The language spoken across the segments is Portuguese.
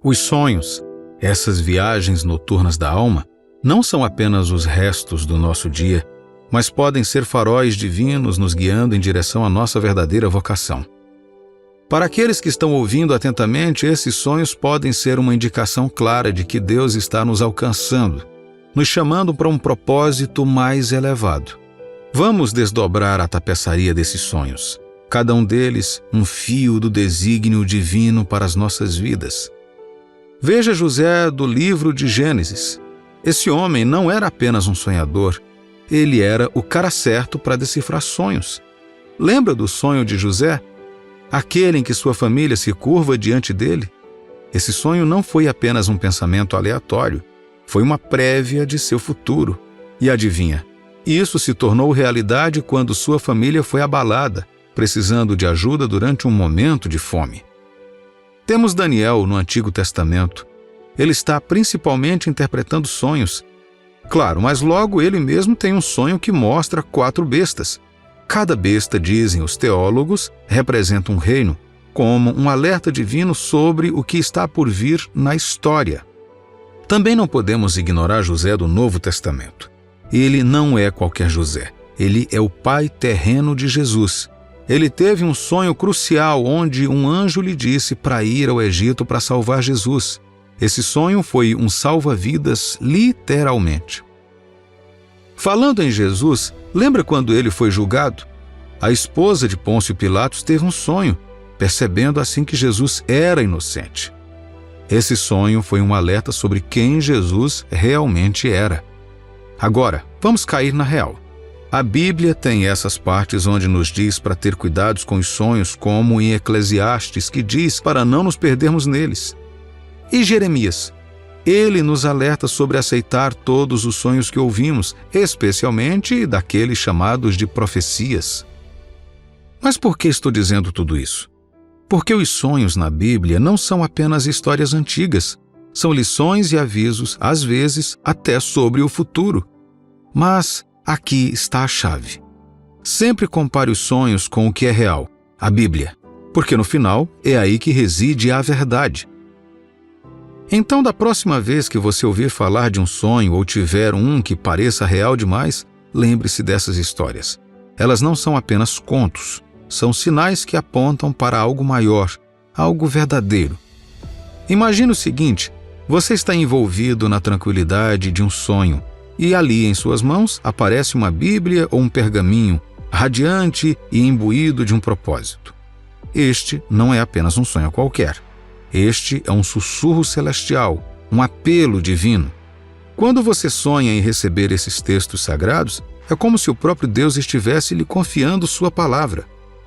Os sonhos, essas viagens noturnas da alma, não são apenas os restos do nosso dia, mas podem ser faróis divinos nos guiando em direção à nossa verdadeira vocação. Para aqueles que estão ouvindo atentamente, esses sonhos podem ser uma indicação clara de que Deus está nos alcançando, nos chamando para um propósito mais elevado. Vamos desdobrar a tapeçaria desses sonhos, cada um deles um fio do desígnio divino para as nossas vidas. Veja José do livro de Gênesis. Esse homem não era apenas um sonhador, ele era o cara certo para decifrar sonhos. Lembra do sonho de José? Aquele em que sua família se curva diante dele? Esse sonho não foi apenas um pensamento aleatório, foi uma prévia de seu futuro. E adivinha, isso se tornou realidade quando sua família foi abalada, precisando de ajuda durante um momento de fome. Temos Daniel no Antigo Testamento. Ele está principalmente interpretando sonhos. Claro, mas logo ele mesmo tem um sonho que mostra 4 bestas. Cada besta, dizem os teólogos, representa um reino, como um alerta divino sobre o que está por vir na história. Também não podemos ignorar José do Novo Testamento. Ele não é qualquer José. Ele é o pai terreno de Jesus. Ele teve um sonho crucial onde um anjo lhe disse para ir ao Egito para salvar Jesus. Esse sonho foi um salva-vidas literalmente. Falando em Jesus, lembra quando ele foi julgado? A esposa de Pôncio Pilatos teve um sonho, percebendo assim que Jesus era inocente. Esse sonho foi um alerta sobre quem Jesus realmente era. Agora, vamos cair na real. A Bíblia tem essas partes onde nos diz para ter cuidados com os sonhos, como em Eclesiastes, que diz para não nos perdermos neles. E Jeremias? Ele nos alerta sobre aceitar todos os sonhos que ouvimos, especialmente daqueles chamados de profecias. Mas por que estou dizendo tudo isso? Porque os sonhos na Bíblia não são apenas histórias antigas, são lições e avisos, às vezes até sobre o futuro. Mas aqui está a chave. Sempre compare os sonhos com o que é real, a Bíblia, porque no final é aí que reside a verdade. Então, da próxima vez que você ouvir falar de um sonho ou tiver um que pareça real demais, lembre-se dessas histórias. Elas não são apenas contos, são sinais que apontam para algo maior, algo verdadeiro. Imagine o seguinte: você está envolvido na tranquilidade de um sonho, e ali em suas mãos aparece uma Bíblia ou um pergaminho, radiante e imbuído de um propósito. Este não é apenas um sonho qualquer. Este é um sussurro celestial, um apelo divino. Quando você sonha em receber esses textos sagrados, é como se o próprio Deus estivesse lhe confiando sua palavra.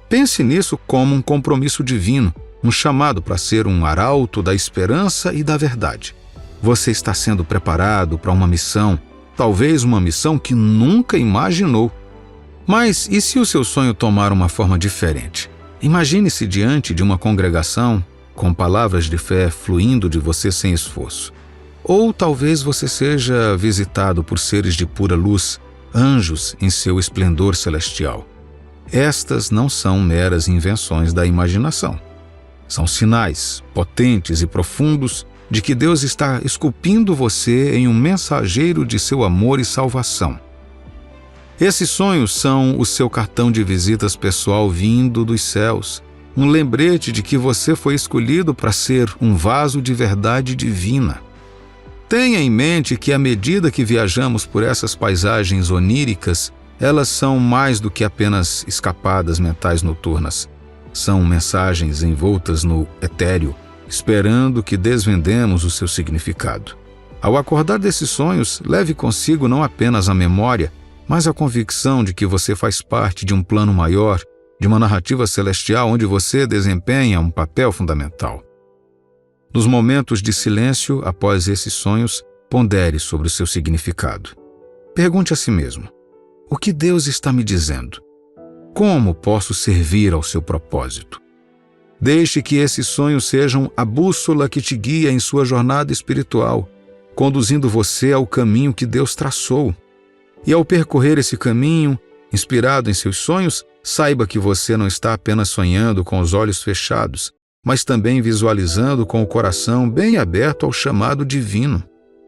Pense nisso como um compromisso divino, um chamado para ser um arauto da esperança e da verdade. Você está sendo preparado para uma missão, talvez uma missão que nunca imaginou. Mas e se o seu sonho tomar uma forma diferente? Imagine-se diante de uma congregação com palavras de fé fluindo de você sem esforço. Ou talvez você seja visitado por seres de pura luz, anjos em seu esplendor celestial. Estas não são meras invenções da imaginação. São sinais potentes e profundos de que Deus está esculpindo você em um mensageiro de seu amor e salvação. Esses sonhos são o seu cartão de visitas pessoal vindo dos céus, um lembrete de que você foi escolhido para ser um vaso de verdade divina. Tenha em mente que à medida que viajamos por essas paisagens oníricas, elas são mais do que apenas escapadas mentais noturnas. São mensagens envoltas no etéreo, esperando que desvendemos o seu significado. Ao acordar desses sonhos, leve consigo não apenas a memória, mas a convicção de que você faz parte de um plano maior, de uma narrativa celestial onde você desempenha um papel fundamental. Nos momentos de silêncio após esses sonhos, pondere sobre o seu significado. Pergunte a si mesmo: o que Deus está me dizendo? Como posso servir ao seu propósito? Deixe que esses sonhos sejam a bússola que te guia em sua jornada espiritual, conduzindo você ao caminho que Deus traçou. E ao percorrer esse caminho, inspirado em seus sonhos, saiba que você não está apenas sonhando com os olhos fechados, mas também visualizando com o coração bem aberto ao chamado divino.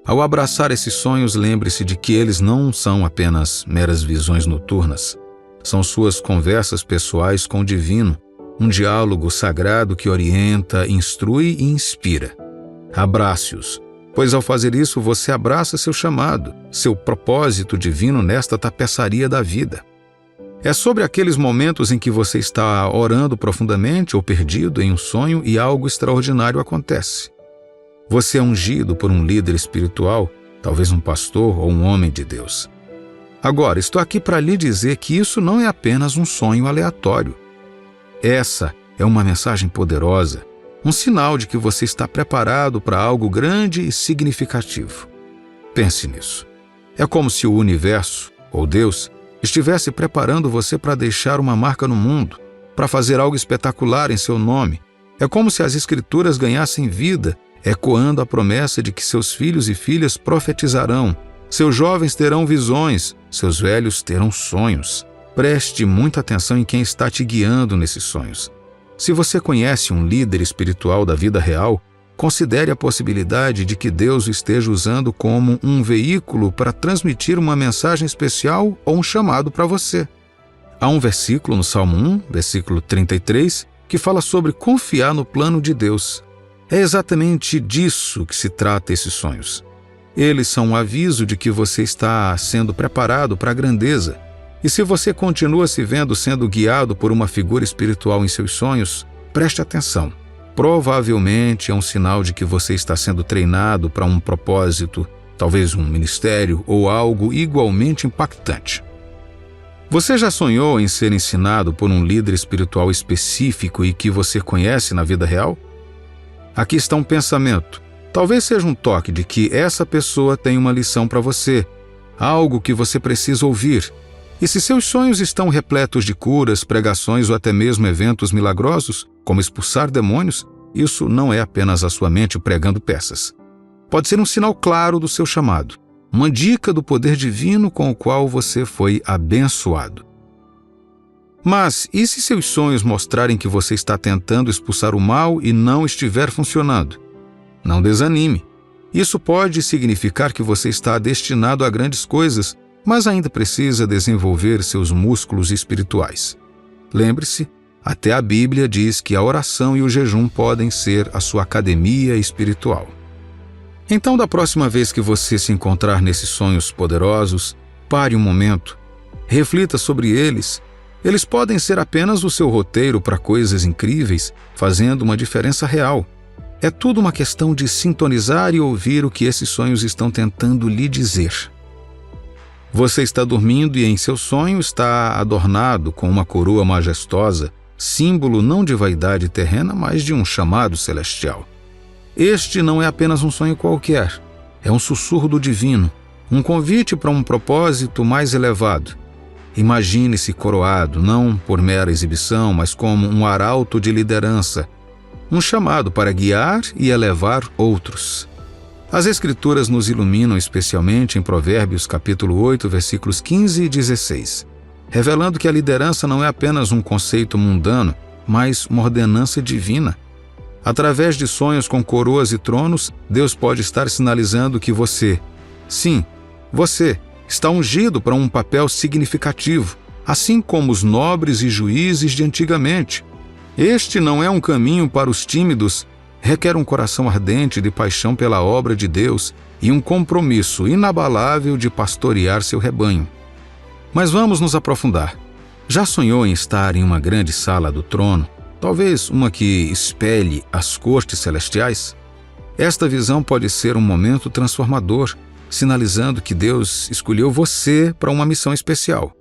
Ao abraçar esses sonhos, lembre-se de que eles não são apenas meras visões noturnas. São suas conversas pessoais com o divino, um diálogo sagrado que orienta, instrui e inspira. Abrace-os, pois ao fazer isso você abraça seu chamado, seu propósito divino nesta tapeçaria da vida. É sobre aqueles momentos em que você está orando profundamente ou perdido em um sonho e algo extraordinário acontece. Você é ungido por um líder espiritual, talvez um pastor ou um homem de Deus. Agora, estou aqui para lhe dizer que isso não é apenas um sonho aleatório. Essa é uma mensagem poderosa, um sinal de que você está preparado para algo grande e significativo. Pense nisso. É como se o universo, ou Deus, estivesse preparando você para deixar uma marca no mundo, para fazer algo espetacular em seu nome. É como se as Escrituras ganhassem vida, ecoando a promessa de que seus filhos e filhas profetizarão, seus jovens terão visões, seus velhos terão sonhos. Preste muita atenção em quem está te guiando nesses sonhos. Se você conhece um líder espiritual da vida real, considere a possibilidade de que Deus o esteja usando como um veículo para transmitir uma mensagem especial ou um chamado para você. Há um versículo no Salmo 1, versículo 33, que fala sobre confiar no plano de Deus. É exatamente disso que se trata esses sonhos. Eles são um aviso de que você está sendo preparado para a grandeza. E se você continua se vendo sendo guiado por uma figura espiritual em seus sonhos, preste atenção. Provavelmente é um sinal de que você está sendo treinado para um propósito, talvez um ministério ou algo igualmente impactante. Você já sonhou em ser ensinado por um líder espiritual específico e que você conhece na vida real? Aqui está um pensamento. Talvez seja um toque de que essa pessoa tem uma lição para você, algo que você precisa ouvir. E se seus sonhos estão repletos de curas, pregações ou até mesmo eventos milagrosos, como expulsar demônios, isso não é apenas a sua mente pregando peças. Pode ser um sinal claro do seu chamado, uma dica do poder divino com o qual você foi abençoado. Mas e se seus sonhos mostrarem que você está tentando expulsar o mal e não estiver funcionando? Não desanime. Isso pode significar que você está destinado a grandes coisas, mas ainda precisa desenvolver seus músculos espirituais. Lembre-se, até a Bíblia diz que a oração e o jejum podem ser a sua academia espiritual. Então, da próxima vez que você se encontrar nesses sonhos poderosos, pare um momento, reflita sobre eles. Eles podem ser apenas o seu roteiro para coisas incríveis, fazendo uma diferença real. É tudo uma questão de sintonizar e ouvir o que esses sonhos estão tentando lhe dizer. Você está dormindo e em seu sonho está adornado com uma coroa majestosa, símbolo não de vaidade terrena, mas de um chamado celestial. Este não é apenas um sonho qualquer, é um sussurro do divino, um convite para um propósito mais elevado. Imagine-se coroado, não por mera exibição, mas como um arauto de liderança, um chamado para guiar e elevar outros. As Escrituras nos iluminam especialmente em Provérbios capítulo 8, versículos 15 e 16, revelando que a liderança não é apenas um conceito mundano, mas uma ordenança divina. Através de sonhos com coroas e tronos, Deus pode estar sinalizando que você, sim, você, está ungido para um papel significativo, assim como os nobres e juízes de antigamente. Este não é um caminho para os tímidos, requer um coração ardente de paixão pela obra de Deus e um compromisso inabalável de pastorear seu rebanho. Mas vamos nos aprofundar. Já sonhou em estar em uma grande sala do trono, talvez uma que espelhe as cortes celestiais? Esta visão pode ser um momento transformador, sinalizando que Deus escolheu você para uma missão especial.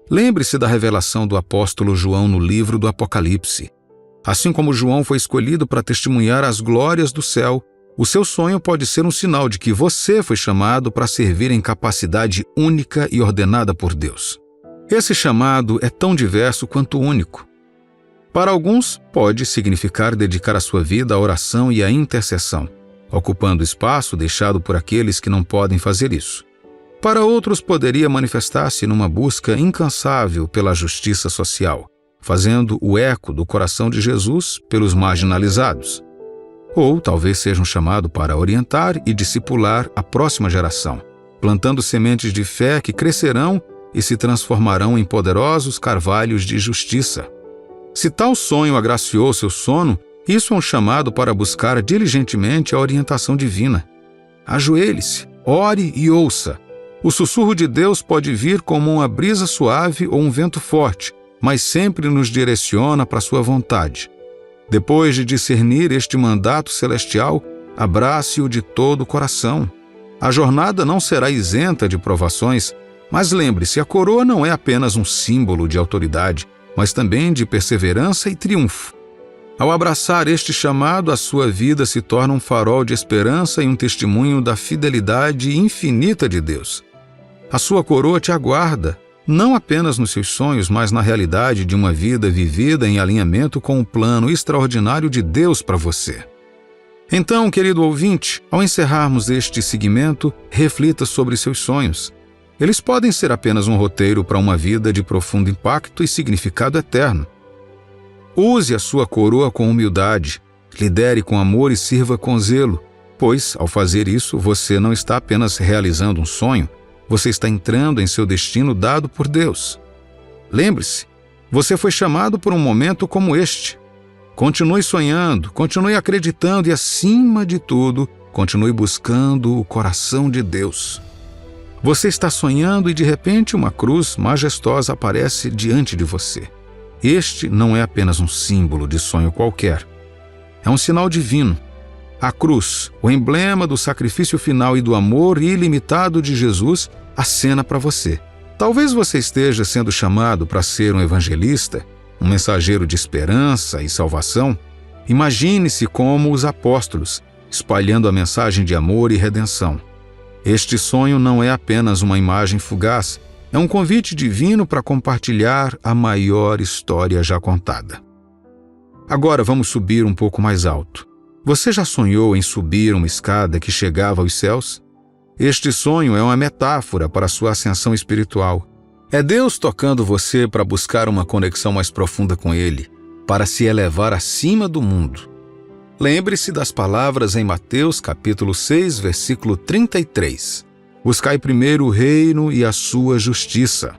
Lembre-se da revelação do apóstolo João no livro do Apocalipse. Assim como João foi escolhido para testemunhar as glórias do céu, o seu sonho pode ser um sinal de que você foi chamado para servir em capacidade única e ordenada por Deus. Esse chamado é tão diverso quanto único. Para alguns, pode significar dedicar a sua vida à oração e à intercessão, ocupando espaço deixado por aqueles que não podem fazer isso. Para outros, poderia manifestar-se numa busca incansável pela justiça social, fazendo o eco do coração de Jesus pelos marginalizados. Ou talvez seja um chamado para orientar e discipular a próxima geração, plantando sementes de fé que crescerão e se transformarão em poderosos carvalhos de justiça. Se tal sonho agraciou seu sono, isso é um chamado para buscar diligentemente a orientação divina. Ajoelhe-se, ore e ouça. O sussurro de Deus pode vir como uma brisa suave ou um vento forte, mas sempre nos direciona para sua vontade. Depois de discernir este mandato celestial, abrace-o de todo o coração. A jornada não será isenta de provações, mas lembre-se, a coroa não é apenas um símbolo de autoridade, mas também de perseverança e triunfo. Ao abraçar este chamado, a sua vida se torna um farol de esperança e um testemunho da fidelidade infinita de Deus. A sua coroa te aguarda, não apenas nos seus sonhos, mas na realidade de uma vida vivida em alinhamento com o plano extraordinário de Deus para você. Então, querido ouvinte, ao encerrarmos este segmento, reflita sobre seus sonhos. Eles podem ser apenas um roteiro para uma vida de profundo impacto e significado eterno. Use a sua coroa com humildade, lidere com amor e sirva com zelo, pois, ao fazer isso, você não está apenas realizando um sonho, você está entrando em seu destino dado por Deus. Lembre-se, você foi chamado por um momento como este. Continue sonhando, continue acreditando e, acima de tudo, continue buscando o coração de Deus. Você está sonhando e, de repente, uma cruz majestosa aparece diante de você. Este não é apenas um símbolo de sonho qualquer. É um sinal divino. A cruz, o emblema do sacrifício final e do amor ilimitado de Jesus, acena para você. Talvez você esteja sendo chamado para ser um evangelista, um mensageiro de esperança e salvação. Imagine-se como os apóstolos, espalhando a mensagem de amor e redenção. Este sonho não é apenas uma imagem fugaz, é um convite divino para compartilhar a maior história já contada. Agora vamos subir um pouco mais alto. Você já sonhou em subir uma escada que chegava aos céus? Este sonho é uma metáfora para a sua ascensão espiritual. É Deus tocando você para buscar uma conexão mais profunda com Ele, para se elevar acima do mundo. Lembre-se das palavras em Mateus capítulo 6, versículo 33. Buscai primeiro o reino e a sua justiça.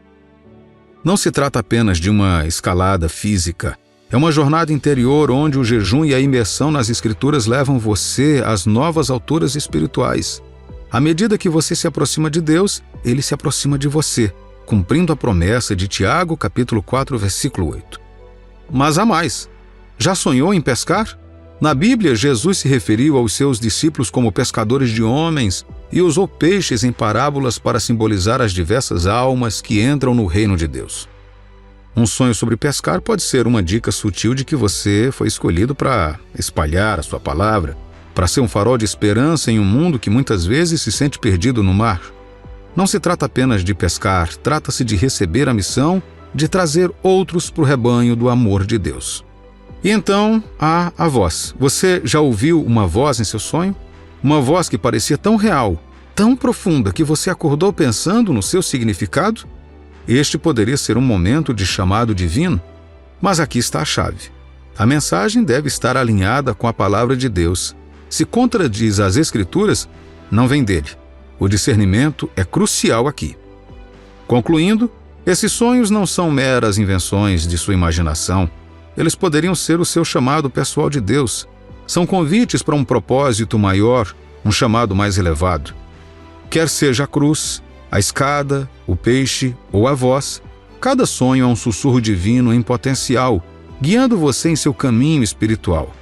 Não se trata apenas de uma escalada física. É uma jornada interior onde o jejum e a imersão nas Escrituras levam você às novas alturas espirituais. À medida que você se aproxima de Deus, Ele se aproxima de você, cumprindo a promessa de Tiago, capítulo 4, versículo 8. Mas há mais. Já sonhou em pescar? Na Bíblia, Jesus se referiu aos seus discípulos como pescadores de homens e usou peixes em parábolas para simbolizar as diversas almas que entram no reino de Deus. Um sonho sobre pescar pode ser uma dica sutil de que você foi escolhido para espalhar a sua palavra, para ser um farol de esperança em um mundo que muitas vezes se sente perdido no mar. Não se trata apenas de pescar, trata-se de receber a missão de trazer outros para o rebanho do amor de Deus. E então, há a voz. Você já ouviu uma voz em seu sonho? Uma voz que parecia tão real, tão profunda, que você acordou pensando no seu significado? Este poderia ser um momento de chamado divino, mas aqui está a chave. A mensagem deve estar alinhada com a palavra de Deus. Se contradiz as Escrituras, não vem dele. O discernimento é crucial aqui. Concluindo, esses sonhos não são meras invenções de sua imaginação. Eles poderiam ser o seu chamado pessoal de Deus. São convites para um propósito maior, um chamado mais elevado. Quer seja a cruz, a escada, o peixe ou a voz, cada sonho é um sussurro divino em potencial, guiando você em seu caminho espiritual.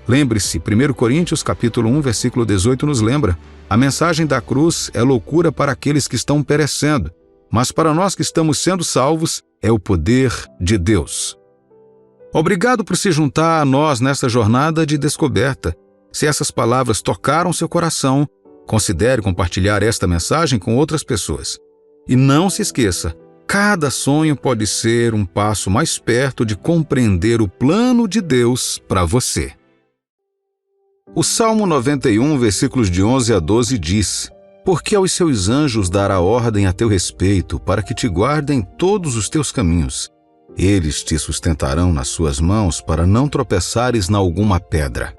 Lembre-se, 1 Coríntios capítulo 1, versículo 18 nos lembra: a mensagem da cruz é loucura para aqueles que estão perecendo, mas para nós que estamos sendo salvos, é o poder de Deus. Obrigado por se juntar a nós nessa jornada de descoberta. Se essas palavras tocaram seu coração, considere compartilhar esta mensagem com outras pessoas. E não se esqueça, cada sonho pode ser um passo mais perto de compreender o plano de Deus para você. O Salmo 91, versículos de 11 a 12 diz: porque aos seus anjos dará ordem a teu respeito, para que te guardem todos os teus caminhos. Eles te sustentarão nas suas mãos para não tropeçares na alguma pedra.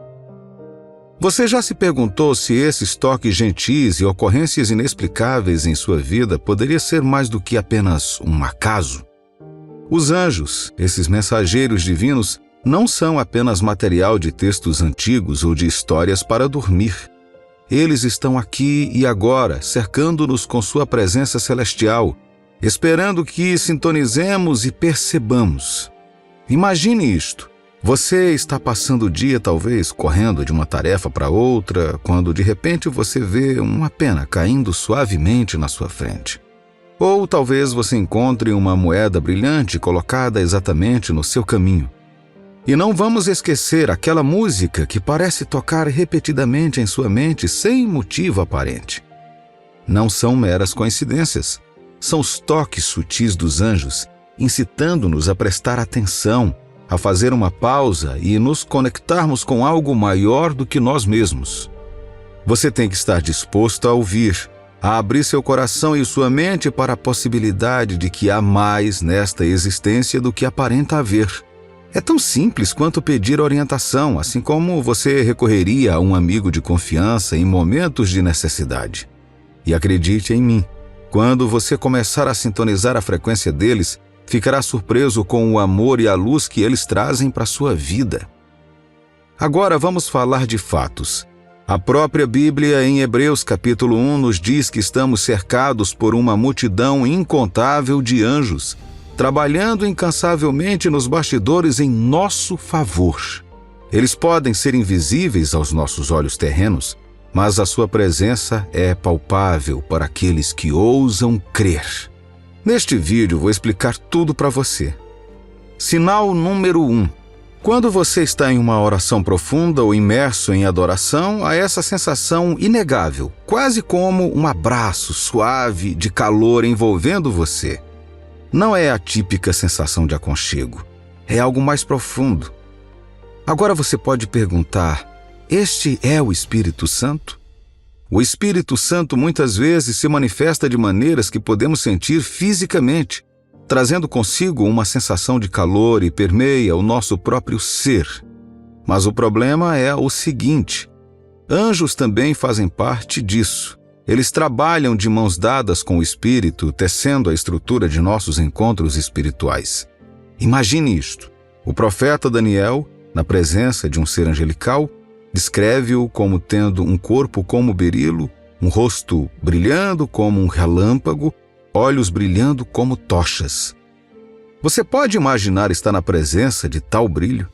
Você já se perguntou se esses toques gentis e ocorrências inexplicáveis em sua vida poderia ser mais do que apenas um acaso? Os anjos, esses mensageiros divinos, não são apenas material de textos antigos ou de histórias para dormir. Eles estão aqui e agora, cercando-nos com sua presença celestial, esperando que sintonizemos e percebamos. Imagine isto. Você está passando o dia, talvez, correndo de uma tarefa para outra, quando de repente você vê uma pena caindo suavemente na sua frente. Ou talvez você encontre uma moeda brilhante colocada exatamente no seu caminho. E não vamos esquecer aquela música que parece tocar repetidamente em sua mente sem motivo aparente. Não são meras coincidências. São os toques sutis dos anjos, incitando-nos a prestar atenção, a fazer uma pausa e nos conectarmos com algo maior do que nós mesmos. Você tem que estar disposto a ouvir, a abrir seu coração e sua mente para a possibilidade de que há mais nesta existência do que aparenta haver. É tão simples quanto pedir orientação, assim como você recorreria a um amigo de confiança em momentos de necessidade. E acredite em mim, quando você começar a sintonizar a frequência deles, ficará surpreso com o amor e a luz que eles trazem para a sua vida. Agora vamos falar de fatos. A própria Bíblia, em Hebreus capítulo 1, nos diz que estamos cercados por uma multidão incontável de anjos, trabalhando incansavelmente nos bastidores em nosso favor. Eles podem ser invisíveis aos nossos olhos terrenos, mas a sua presença é palpável para aqueles que ousam crer. Neste vídeo vou explicar tudo para você. Sinal número 1. Quando você está em uma oração profunda ou imerso em adoração, há essa sensação inegável, quase como um abraço suave de calor envolvendo você. Não é a típica sensação de aconchego, é algo mais profundo. Agora você pode perguntar, este é o Espírito Santo? O Espírito Santo muitas vezes se manifesta de maneiras que podemos sentir fisicamente, trazendo consigo uma sensação de calor e permeia o nosso próprio ser. Mas o problema é o seguinte: anjos também fazem parte disso. Eles trabalham de mãos dadas com o Espírito, tecendo a estrutura de nossos encontros espirituais. Imagine isto. O profeta Daniel, na presença de um ser angelical, descreve-o como tendo um corpo como berilo, um rosto brilhando como um relâmpago, olhos brilhando como tochas. Você pode imaginar estar na presença de tal brilho?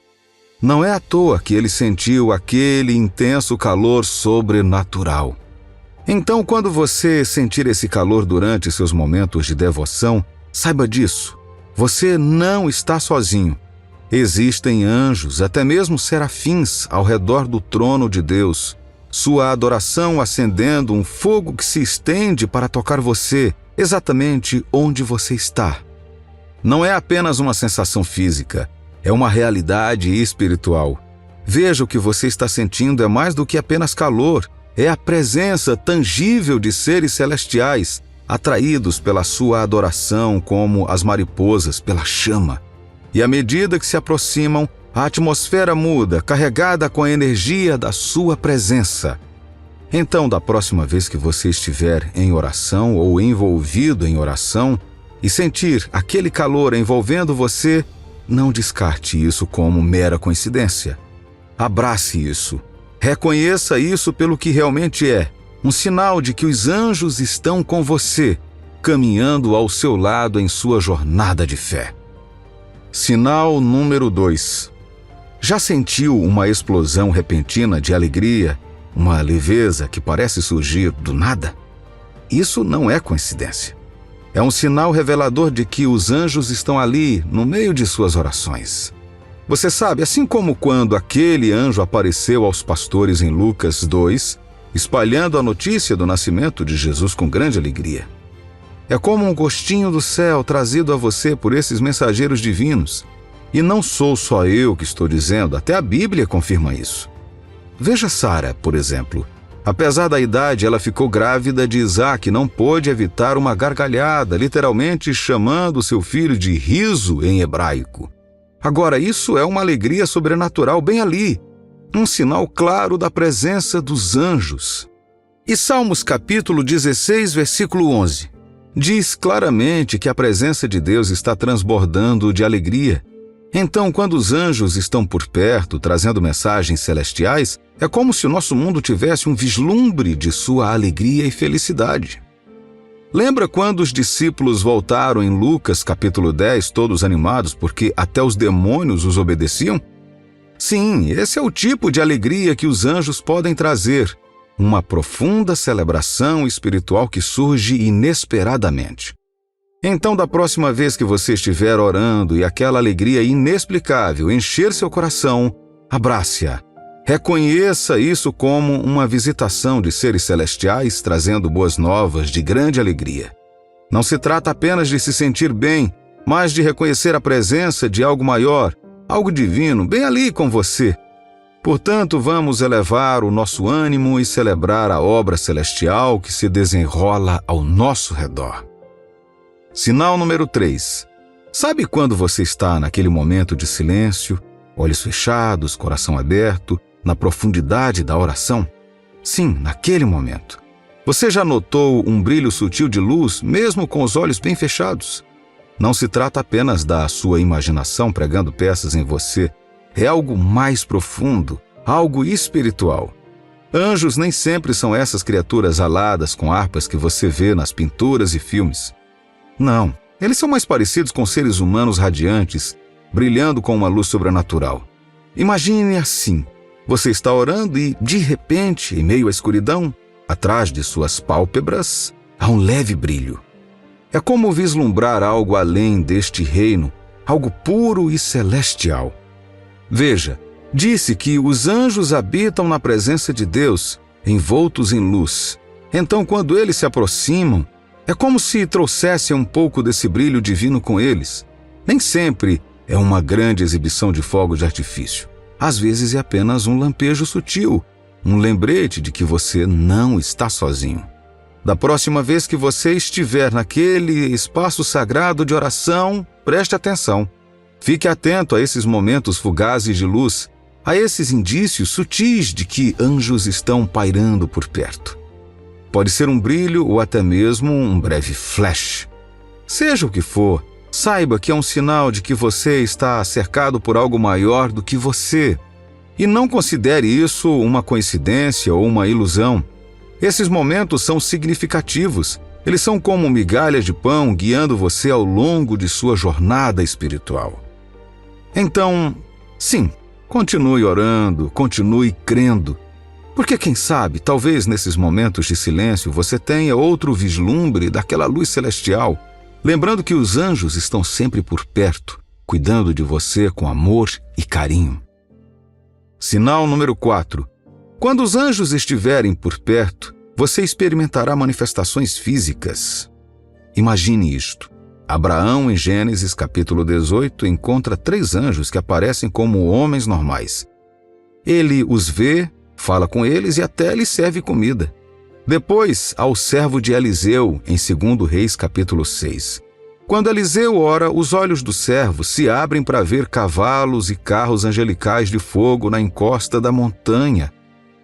Não é à toa que ele sentiu aquele intenso calor sobrenatural. Então, quando você sentir esse calor durante seus momentos de devoção, saiba disso. Você não está sozinho. Existem anjos, até mesmo serafins, ao redor do trono de Deus, sua adoração acendendo um fogo que se estende para tocar você, exatamente onde você está. Não é apenas uma sensação física, é uma realidade espiritual. Veja, o que você está sentindo é mais do que apenas calor, é a presença tangível de seres celestiais, atraídos pela sua adoração como as mariposas pela chama. E à medida que se aproximam, a atmosfera muda, carregada com a energia da sua presença. Então, da próxima vez que você estiver em oração ou envolvido em oração e sentir aquele calor envolvendo você, não descarte isso como mera coincidência. Abrace isso. Reconheça isso pelo que realmente é, um sinal de que os anjos estão com você, caminhando ao seu lado em sua jornada de fé. Sinal número 2. Já sentiu uma explosão repentina de alegria, uma leveza que parece surgir do nada? Isso não é coincidência. É um sinal revelador de que os anjos estão ali, no meio de suas orações. Você sabe, assim como quando aquele anjo apareceu aos pastores em Lucas 2, espalhando a notícia do nascimento de Jesus com grande alegria. É como um gostinho do céu trazido a você por esses mensageiros divinos. E não sou só eu que estou dizendo, até a Bíblia confirma isso. Veja Sara, por exemplo. Apesar da idade, ela ficou grávida de Isaac e não pôde evitar uma gargalhada, literalmente chamando seu filho de riso em hebraico. Agora, isso é uma alegria sobrenatural bem ali, um sinal claro da presença dos anjos. E Salmos capítulo 16, versículo 11, diz claramente que a presença de Deus está transbordando de alegria. Então, quando os anjos estão por perto, trazendo mensagens celestiais, é como se o nosso mundo tivesse um vislumbre de sua alegria e felicidade. Lembra quando os discípulos voltaram em Lucas capítulo 10, todos animados, porque até os demônios os obedeciam? Sim, esse é o tipo de alegria que os anjos podem trazer, uma profunda celebração espiritual que surge inesperadamente. Então, da próxima vez que você estiver orando e aquela alegria inexplicável encher seu coração, abrace-a. Reconheça isso como uma visitação de seres celestiais trazendo boas novas de grande alegria. Não se trata apenas de se sentir bem, mas de reconhecer a presença de algo maior, algo divino, bem ali com você. Portanto, vamos elevar o nosso ânimo e celebrar a obra celestial que se desenrola ao nosso redor. Sinal número 3. Sabe quando você está naquele momento de silêncio, olhos fechados, coração aberto, na profundidade da oração? Sim, naquele momento. Você já notou um brilho sutil de luz, mesmo com os olhos bem fechados? Não se trata apenas da sua imaginação pregando peças em você. É algo mais profundo, algo espiritual. Anjos nem sempre são essas criaturas aladas com harpas que você vê nas pinturas e filmes. Não, eles são mais parecidos com seres humanos radiantes, brilhando com uma luz sobrenatural. Imagine assim, você está orando e, de repente, em meio à escuridão, atrás de suas pálpebras, há um leve brilho. É como vislumbrar algo além deste reino, algo puro e celestial. Veja, disse que os anjos habitam na presença de Deus, envoltos em luz. Então, quando eles se aproximam, é como se trouxessem um pouco desse brilho divino com eles. Nem sempre é uma grande exibição de fogo de artifício. Às vezes é apenas um lampejo sutil, um lembrete de que você não está sozinho. Da próxima vez que você estiver naquele espaço sagrado de oração, preste atenção. Fique atento a esses momentos fugazes de luz, a esses indícios sutis de que anjos estão pairando por perto. Pode ser um brilho ou até mesmo um breve flash. Seja o que for, saiba que é um sinal de que você está cercado por algo maior do que você. E não considere isso uma coincidência ou uma ilusão. Esses momentos são significativos. Eles são como migalhas de pão guiando você ao longo de sua jornada espiritual. Então, sim, continue orando, continue crendo. Porque quem sabe, talvez nesses momentos de silêncio você tenha outro vislumbre daquela luz celestial, lembrando que os anjos estão sempre por perto, cuidando de você com amor e carinho. Sinal número 4. Quando os anjos estiverem por perto, você experimentará manifestações físicas. Imagine isto. Abraão, em Gênesis capítulo 18, encontra 3 anjos que aparecem como homens normais. Ele os vê, fala com eles e até lhes serve comida. Depois, ao servo de Eliseu, em 2 Reis capítulo 6. Quando Eliseu ora, os olhos do servo se abrem para ver cavalos e carros angelicais de fogo na encosta da montanha.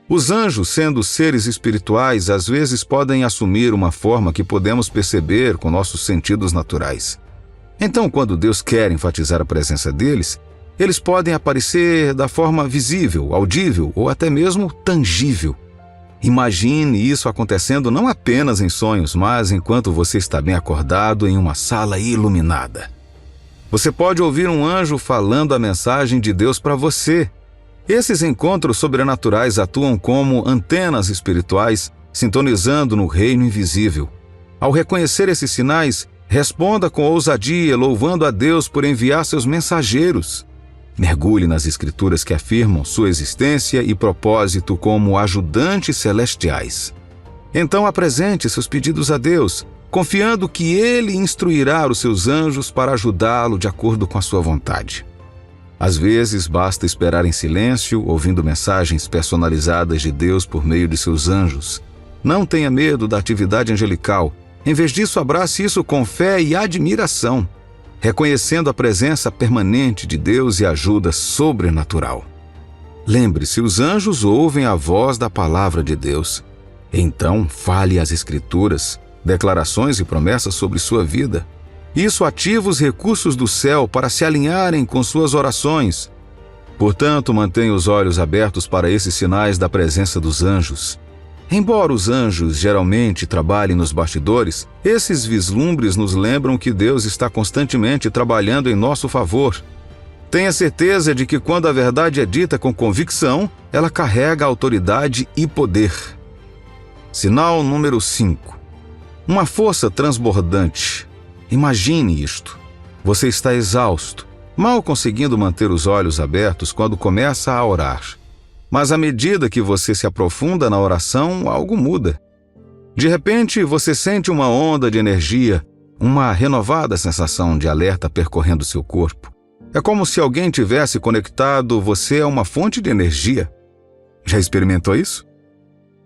Os anjos, sendo seres espirituais, às vezes podem assumir uma forma que podemos perceber com nossos sentidos naturais. Então, quando Deus quer enfatizar a presença deles, eles podem aparecer da forma visível, audível ou até mesmo tangível. Imagine isso acontecendo não apenas em sonhos, mas enquanto você está bem acordado em uma sala iluminada. Você pode ouvir um anjo falando a mensagem de Deus para você. Esses encontros sobrenaturais atuam como antenas espirituais, sintonizando no reino invisível. Ao reconhecer esses sinais, responda com ousadia, louvando a Deus por enviar seus mensageiros. Mergulhe nas escrituras que afirmam sua existência e propósito como ajudantes celestiais. Então apresente seus pedidos a Deus, confiando que Ele instruirá os seus anjos para ajudá-lo de acordo com a sua vontade. Às vezes, basta esperar em silêncio, ouvindo mensagens personalizadas de Deus por meio de seus anjos. Não tenha medo da atividade angelical. Em vez disso, abrace isso com fé e admiração, reconhecendo a presença permanente de Deus e ajuda sobrenatural. Lembre-se, os anjos ouvem a voz da palavra de Deus. Então, fale as Escrituras, declarações e promessas sobre sua vida. Isso ativa os recursos do céu para se alinharem com suas orações. Portanto, mantenha os olhos abertos para esses sinais da presença dos anjos. Embora os anjos geralmente trabalhem nos bastidores, esses vislumbres nos lembram que Deus está constantemente trabalhando em nosso favor. Tenha certeza de que quando a verdade é dita com convicção, ela carrega autoridade e poder. Sinal número 5. Uma força transbordante. Imagine isto. Você está exausto, mal conseguindo manter os olhos abertos quando começa a orar. Mas à medida que você se aprofunda na oração, algo muda. De repente, você sente uma onda de energia, uma renovada sensação de alerta percorrendo seu corpo. É como se alguém tivesse conectado você a uma fonte de energia. Já experimentou isso?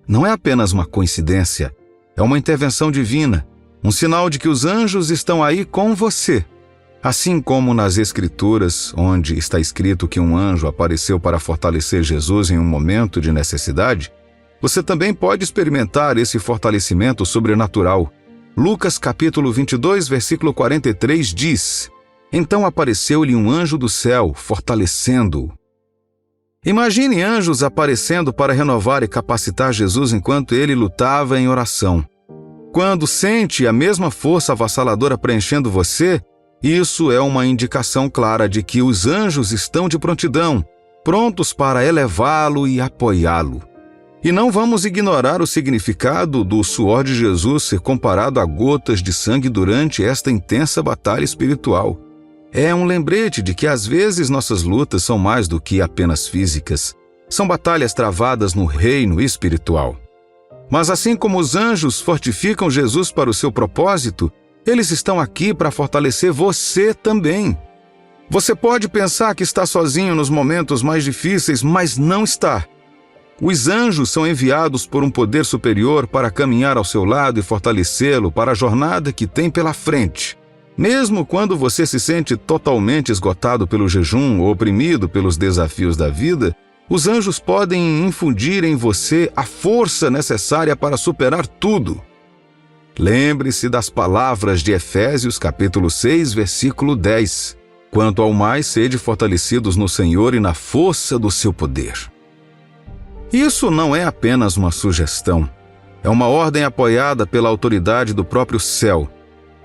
Não é apenas uma coincidência, é uma intervenção divina, um sinal de que os anjos estão aí com você. Assim como nas Escrituras, onde está escrito que um anjo apareceu para fortalecer Jesus em um momento de necessidade, você também pode experimentar esse fortalecimento sobrenatural. Lucas capítulo 22, versículo 43 diz: Então apareceu-lhe um anjo do céu, fortalecendo-o. Imagine anjos aparecendo para renovar e capacitar Jesus enquanto ele lutava em oração. Quando sente a mesma força avassaladora preenchendo você, isso é uma indicação clara de que os anjos estão de prontidão, prontos para elevá-lo e apoiá-lo. E não vamos ignorar o significado do suor de Jesus ser comparado a gotas de sangue durante esta intensa batalha espiritual. É um lembrete de que às vezes nossas lutas são mais do que apenas físicas. São batalhas travadas no reino espiritual. Mas assim como os anjos fortificam Jesus para o seu propósito, eles estão aqui para fortalecer você também. Você pode pensar que está sozinho nos momentos mais difíceis, mas não está. Os anjos são enviados por um poder superior para caminhar ao seu lado e fortalecê-lo para a jornada que tem pela frente. Mesmo quando você se sente totalmente esgotado pelo jejum ou oprimido pelos desafios da vida, os anjos podem infundir em você a força necessária para superar tudo. Lembre-se das palavras de Efésios capítulo 6, versículo 10. Quanto ao mais, sede fortalecidos no Senhor e na força do seu poder. Isso não é apenas uma sugestão. É uma ordem apoiada pela autoridade do próprio céu.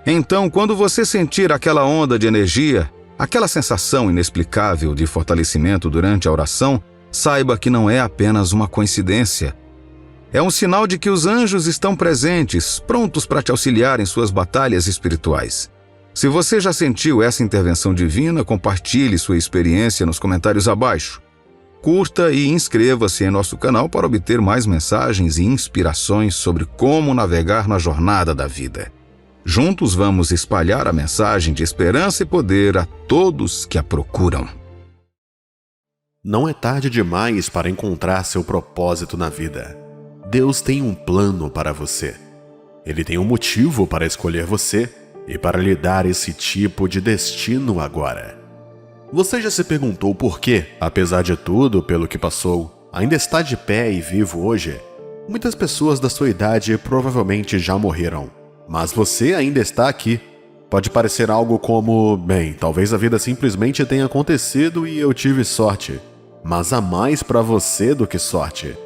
Então, quando você sentir aquela onda de energia, aquela sensação inexplicável de fortalecimento durante a oração, saiba que não é apenas uma coincidência. É um sinal de que os anjos estão presentes, prontos para te auxiliar em suas batalhas espirituais. Se você já sentiu essa intervenção divina, compartilhe sua experiência nos comentários abaixo. Curta e inscreva-se em nosso canal para obter mais mensagens e inspirações sobre como navegar na jornada da vida. Juntos vamos espalhar a mensagem de esperança e poder a todos que a procuram. Não é tarde demais para encontrar seu propósito na vida. Deus tem um plano para você. Ele tem um motivo para escolher você e para lhe dar esse tipo de destino agora. Você já se perguntou por que, apesar de tudo pelo que passou, ainda está de pé e vivo hoje? Muitas pessoas da sua idade provavelmente já morreram, mas você ainda está aqui. Pode parecer algo como, bem, talvez a vida simplesmente tenha acontecido e eu tive sorte. Mas há mais para você do que sorte.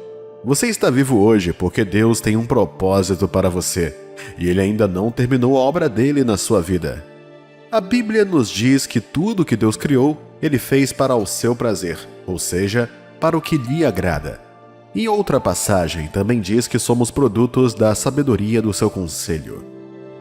Você está vivo hoje porque Deus tem um propósito para você, e Ele ainda não terminou a obra dele na sua vida. A Bíblia nos diz que tudo que Deus criou, Ele fez para o seu prazer, ou seja, para o que lhe agrada. Em outra passagem também diz que somos produtos da sabedoria do seu conselho.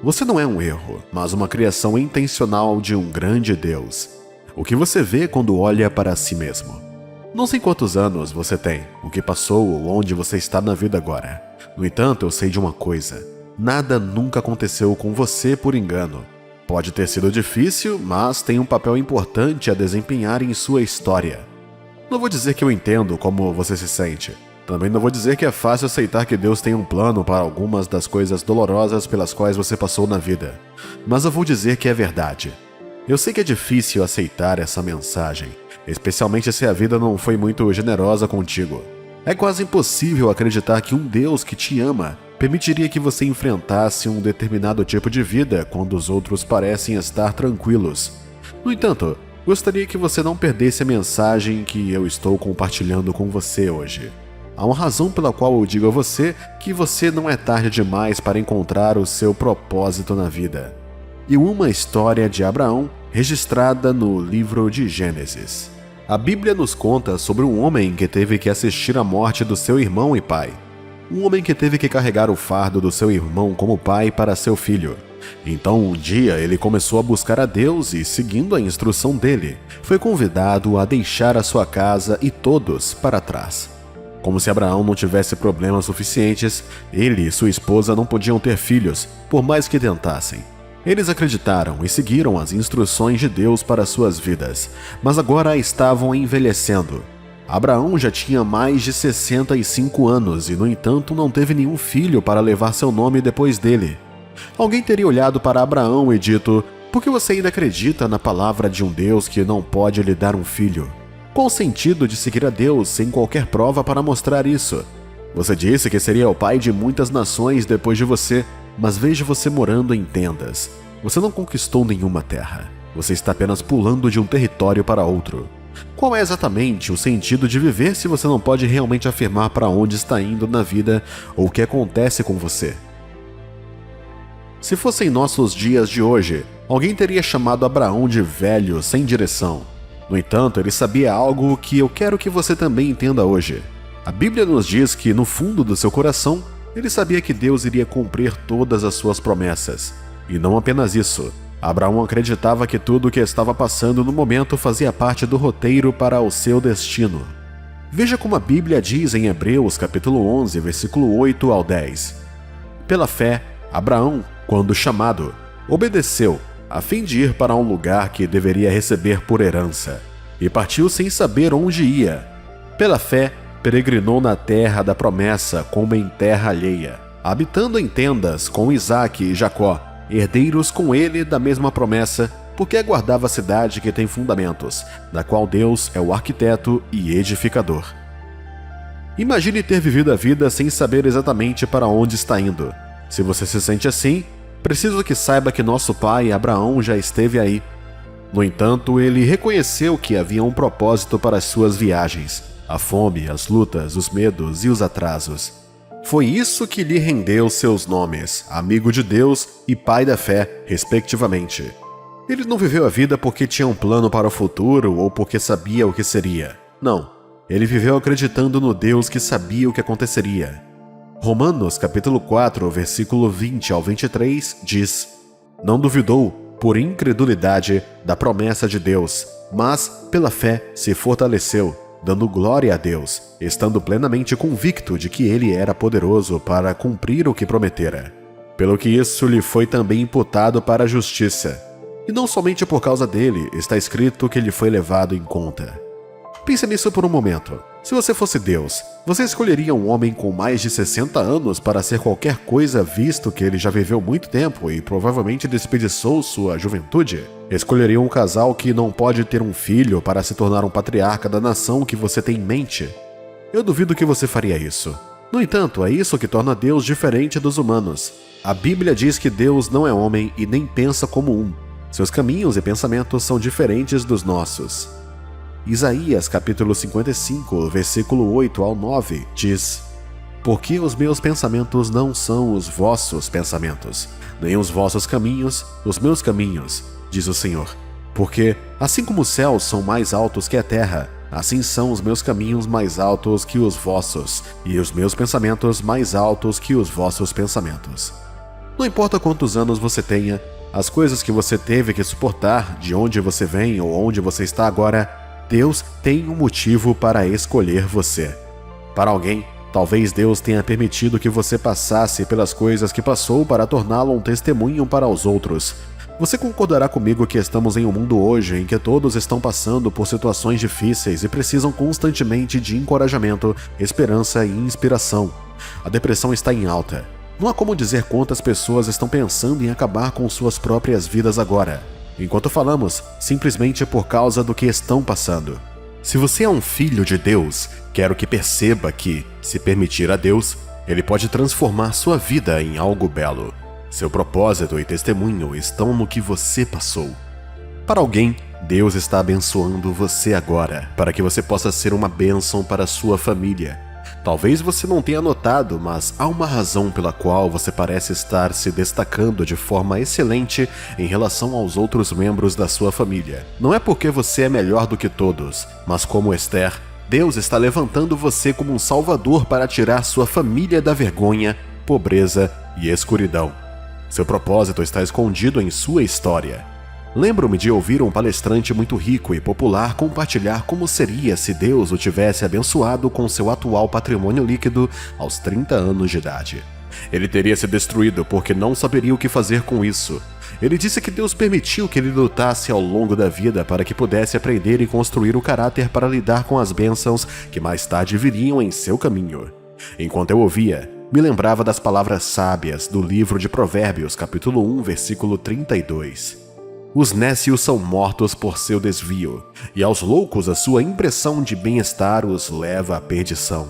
Você não é um erro, mas uma criação intencional de um grande Deus. O que você vê quando olha para si mesmo? Não sei quantos anos você tem, o que passou ou onde você está na vida agora. No entanto, eu sei de uma coisa. Nada nunca aconteceu com você por engano. Pode ter sido difícil, mas tem um papel importante a desempenhar em sua história. Não vou dizer que eu entendo como você se sente. Também não vou dizer que é fácil aceitar que Deus tem um plano para algumas das coisas dolorosas pelas quais você passou na vida. Mas eu vou dizer que é verdade. Eu sei que é difícil aceitar essa mensagem, especialmente se a vida não foi muito generosa contigo. É quase impossível acreditar que um Deus que te ama permitiria que você enfrentasse um determinado tipo de vida quando os outros parecem estar tranquilos. No entanto, gostaria que você não perdesse a mensagem que eu estou compartilhando com você hoje. Há uma razão pela qual eu digo a você que você não é tarde demais para encontrar o seu propósito na vida. E uma história de Abraão registrada no livro de Gênesis. A Bíblia nos conta sobre um homem que teve que assistir à morte do seu irmão e pai. Um homem que teve que carregar o fardo do seu irmão como pai para seu filho. Então um dia ele começou a buscar a Deus e, seguindo a instrução dele, foi convidado a deixar a sua casa e todos para trás. Como se Abraão não tivesse problemas suficientes, ele e sua esposa não podiam ter filhos, por mais que tentassem. Eles acreditaram e seguiram as instruções de Deus para suas vidas, mas agora estavam envelhecendo. Abraão já tinha mais de 65 anos e, no entanto, não teve nenhum filho para levar seu nome depois dele. Alguém teria olhado para Abraão e dito: "Por que você ainda acredita na palavra de um Deus que não pode lhe dar um filho? Qual o sentido de seguir a Deus sem qualquer prova para mostrar isso? Você disse que seria o pai de muitas nações depois de você, mas vejo você morando em tendas. Você não conquistou nenhuma terra. Você está apenas pulando de um território para outro. Qual é exatamente o sentido de viver se você não pode realmente afirmar para onde está indo na vida ou o que acontece com você?" Se fossem nossos dias de hoje, alguém teria chamado Abraão de velho sem direção. No entanto, ele sabia algo que eu quero que você também entenda hoje. A Bíblia nos diz que, no fundo do seu coração, ele sabia que Deus iria cumprir todas as suas promessas. E não apenas isso. Abraão acreditava que tudo o que estava passando no momento fazia parte do roteiro para o seu destino. Veja como a Bíblia diz em Hebreus capítulo 11, versículo 8 ao 10. Pela fé, Abraão, quando chamado, obedeceu, a fim de ir para um lugar que deveria receber por herança, e partiu sem saber onde ia. Pela fé, peregrinou na terra da promessa como em terra alheia, habitando em tendas com Isaque e Jacó, herdeiros com ele da mesma promessa, porque aguardava a cidade que tem fundamentos, da qual Deus é o arquiteto e edificador. Imagine ter vivido a vida sem saber exatamente para onde está indo. Se você se sente assim, preciso que saiba que nosso pai Abraão já esteve aí. No entanto, ele reconheceu que havia um propósito para as suas viagens: a fome, as lutas, os medos e os atrasos. Foi isso que lhe rendeu seus nomes, amigo de Deus e pai da fé, respectivamente. Ele não viveu a vida porque tinha um plano para o futuro ou porque sabia o que seria. Não, ele viveu acreditando no Deus que sabia o que aconteceria. Romanos capítulo 4, versículo 20 ao 23 diz: "Não duvidou, por incredulidade, da promessa de Deus, mas, pela fé, se fortaleceu, dando glória a Deus, estando plenamente convicto de que ele era poderoso para cumprir o que prometera. Pelo que isso lhe foi também imputado para a justiça. E não somente por causa dele está escrito que ele foi levado em conta." Pense nisso por um momento. Se você fosse Deus, você escolheria um homem com mais de 60 anos para ser qualquer coisa, visto que ele já viveu muito tempo e provavelmente desperdiçou sua juventude? Escolheria um casal que não pode ter um filho para se tornar um patriarca da nação que você tem em mente? Eu duvido que você faria isso. No entanto, é isso que torna Deus diferente dos humanos. A Bíblia diz que Deus não é homem e nem pensa como um. Seus caminhos e pensamentos são diferentes dos nossos. Isaías capítulo 55, versículo 8 ao 9 diz: "Porque os meus pensamentos não são os vossos pensamentos, nem os vossos caminhos os meus caminhos, diz o Senhor. Porque, assim como os céus são mais altos que a terra, assim são os meus caminhos mais altos que os vossos, e os meus pensamentos mais altos que os vossos pensamentos." Não importa quantos anos você tenha, as coisas que você teve que suportar, de onde você vem ou onde você está agora, Deus tem um motivo para escolher você. Para alguém, talvez Deus tenha permitido que você passasse pelas coisas que passou para torná-lo um testemunho para os outros. Você concordará comigo que estamos em um mundo hoje em que todos estão passando por situações difíceis e precisam constantemente de encorajamento, esperança e inspiração. A depressão está em alta. Não há como dizer quantas pessoas estão pensando em acabar com suas próprias vidas agora. Enquanto falamos, simplesmente por causa do que estão passando. Se você é um filho de Deus, quero que perceba que, se permitir a Deus, Ele pode transformar sua vida em algo belo. Seu propósito e testemunho estão no que você passou. Para alguém, Deus está abençoando você agora, para que você possa ser uma bênção para sua família. Talvez você não tenha notado, mas há uma razão pela qual você parece estar se destacando de forma excelente em relação aos outros membros da sua família. Não é porque você é melhor do que todos, mas como Esther, Deus está levantando você como um salvador para tirar sua família da vergonha, pobreza e escuridão. Seu propósito está escondido em sua história. Lembro-me de ouvir um palestrante muito rico e popular compartilhar como seria se Deus o tivesse abençoado com seu atual patrimônio líquido aos 30 anos de idade. Ele teria se destruído porque não saberia o que fazer com isso. Ele disse que Deus permitiu que ele lutasse ao longo da vida para que pudesse aprender e construir o caráter para lidar com as bênçãos que mais tarde viriam em seu caminho. Enquanto eu ouvia, me lembrava das palavras sábias do livro de Provérbios, capítulo 1, versículo 32. Os nécios são mortos por seu desvio, e aos loucos a sua impressão de bem-estar os leva à perdição.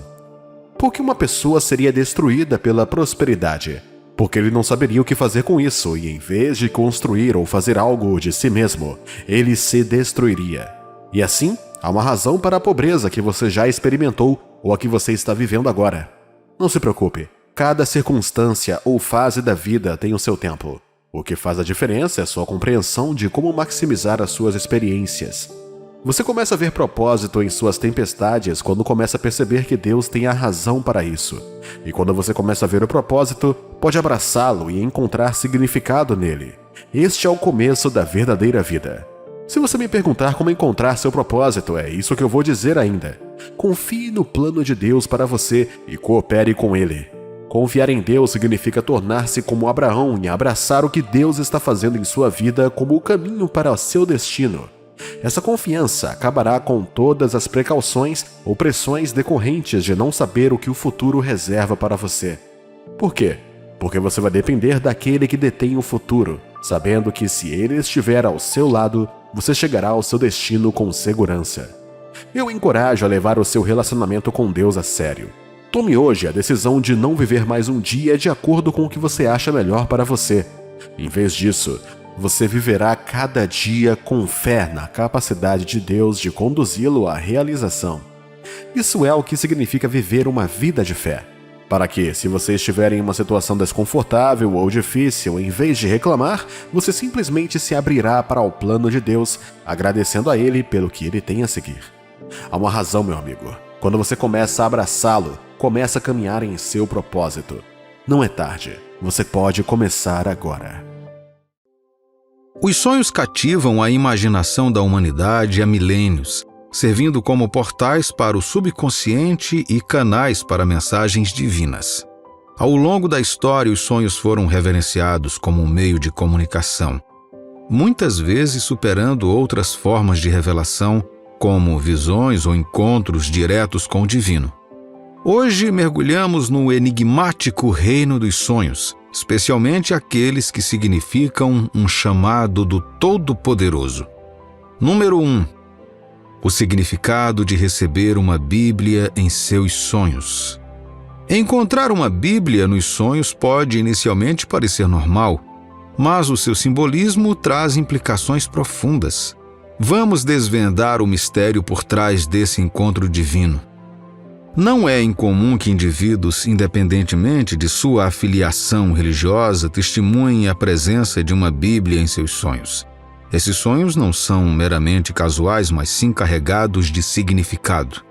Por que uma pessoa seria destruída pela prosperidade? Porque ele não saberia o que fazer com isso, e em vez de construir ou fazer algo de si mesmo, ele se destruiria. E assim, há uma razão para a pobreza que você já experimentou ou a que você está vivendo agora. Não se preocupe, cada circunstância ou fase da vida tem o seu tempo. O que faz a diferença é sua compreensão de como maximizar as suas experiências. Você começa a ver propósito em suas tempestades quando começa a perceber que Deus tem a razão para isso. E quando você começa a ver o propósito, pode abraçá-lo e encontrar significado nele. Este é o começo da verdadeira vida. Se você me perguntar como encontrar seu propósito, é isso que eu vou dizer ainda. Confie no plano de Deus para você e coopere com ele. Confiar em Deus significa tornar-se como Abraão e abraçar o que Deus está fazendo em sua vida como o caminho para o seu destino. Essa confiança acabará com todas as precauções ou pressões decorrentes de não saber o que o futuro reserva para você. Por quê? Porque você vai depender daquele que detém o futuro, sabendo que se ele estiver ao seu lado, você chegará ao seu destino com segurança. Eu encorajo a levar o seu relacionamento com Deus a sério. Tome hoje a decisão de não viver mais um dia de acordo com o que você acha melhor para você. Em vez disso, você viverá cada dia com fé na capacidade de Deus de conduzi-lo à realização. Isso é o que significa viver uma vida de fé. Para que, se você estiver em uma situação desconfortável ou difícil, em vez de reclamar, você simplesmente se abrirá para o plano de Deus, agradecendo a Ele pelo que Ele tem a seguir. Há uma razão, meu amigo. Quando você começa a abraçá-lo, começa a caminhar em seu propósito. Não é tarde. Você pode começar agora. Os sonhos cativam a imaginação da humanidade há milênios, servindo como portais para o subconsciente e canais para mensagens divinas. Ao longo da história, os sonhos foram reverenciados como um meio de comunicação, muitas vezes superando outras formas de revelação, como visões ou encontros diretos com o divino. Hoje mergulhamos no enigmático reino dos sonhos, especialmente aqueles que significam um chamado do Todo-Poderoso. Número 1. O significado de receber uma Bíblia em seus sonhos. Encontrar uma Bíblia nos sonhos pode inicialmente parecer normal, mas o seu simbolismo traz implicações profundas. Vamos desvendar o mistério por trás desse encontro divino. Não é incomum que indivíduos, independentemente de sua afiliação religiosa, testemunhem a presença de uma Bíblia em seus sonhos. Esses sonhos não são meramente casuais, mas sim carregados de significado.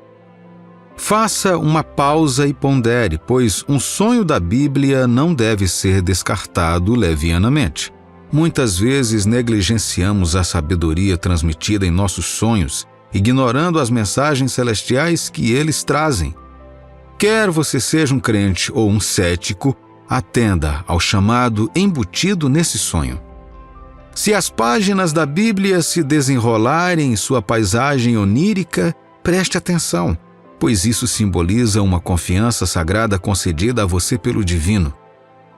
Faça uma pausa e pondere, pois um sonho da Bíblia não deve ser descartado levianamente. Muitas vezes negligenciamos a sabedoria transmitida em nossos sonhos, ignorando as mensagens celestiais que eles trazem. Quer você seja um crente ou um cético, atenda ao chamado embutido nesse sonho. Se as páginas da Bíblia se desenrolarem em sua paisagem onírica, preste atenção, pois isso simboliza uma confiança sagrada concedida a você pelo divino.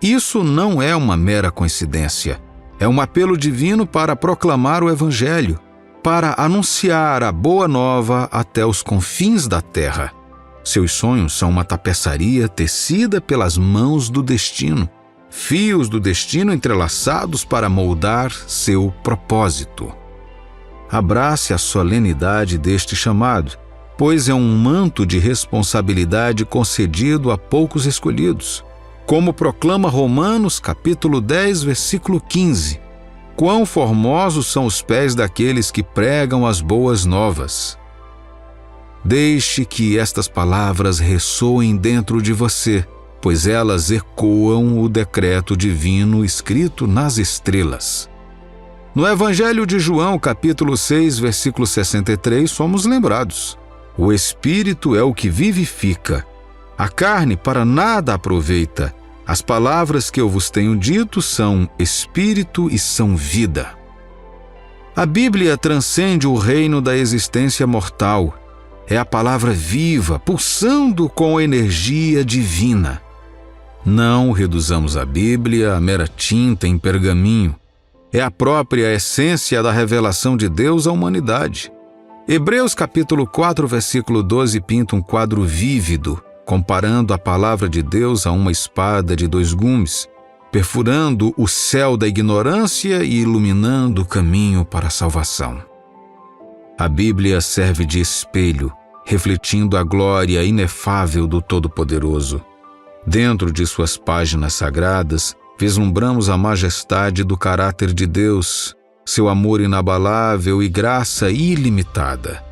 Isso não é uma mera coincidência. É um apelo divino para proclamar o Evangelho, para anunciar a boa nova até os confins da terra. Seus sonhos são uma tapeçaria tecida pelas mãos do destino, fios do destino entrelaçados para moldar seu propósito. Abrace a solenidade deste chamado, pois é um manto de responsabilidade concedido a poucos escolhidos. Como proclama Romanos capítulo 10, versículo 15, quão formosos são os pés daqueles que pregam as boas novas. Deixe que estas palavras ressoem dentro de você, pois elas ecoam o decreto divino escrito nas estrelas. No Evangelho de João, capítulo 6, versículo 63, somos lembrados: o Espírito é o que vivifica, a carne para nada aproveita. As palavras que eu vos tenho dito são Espírito e são vida. A Bíblia transcende o reino da existência mortal. É a palavra viva, pulsando com energia divina. Não reduzamos a Bíblia a mera tinta em pergaminho. É a própria essência da revelação de Deus à humanidade. Hebreus capítulo 4, versículo 12 pinta um quadro vívido, comparando a palavra de Deus a uma espada de 2 gumes, perfurando o céu da ignorância e iluminando o caminho para a salvação. A Bíblia serve de espelho, refletindo a glória inefável do Todo-Poderoso. Dentro de suas páginas sagradas, vislumbramos a majestade do caráter de Deus, seu amor inabalável e graça ilimitada.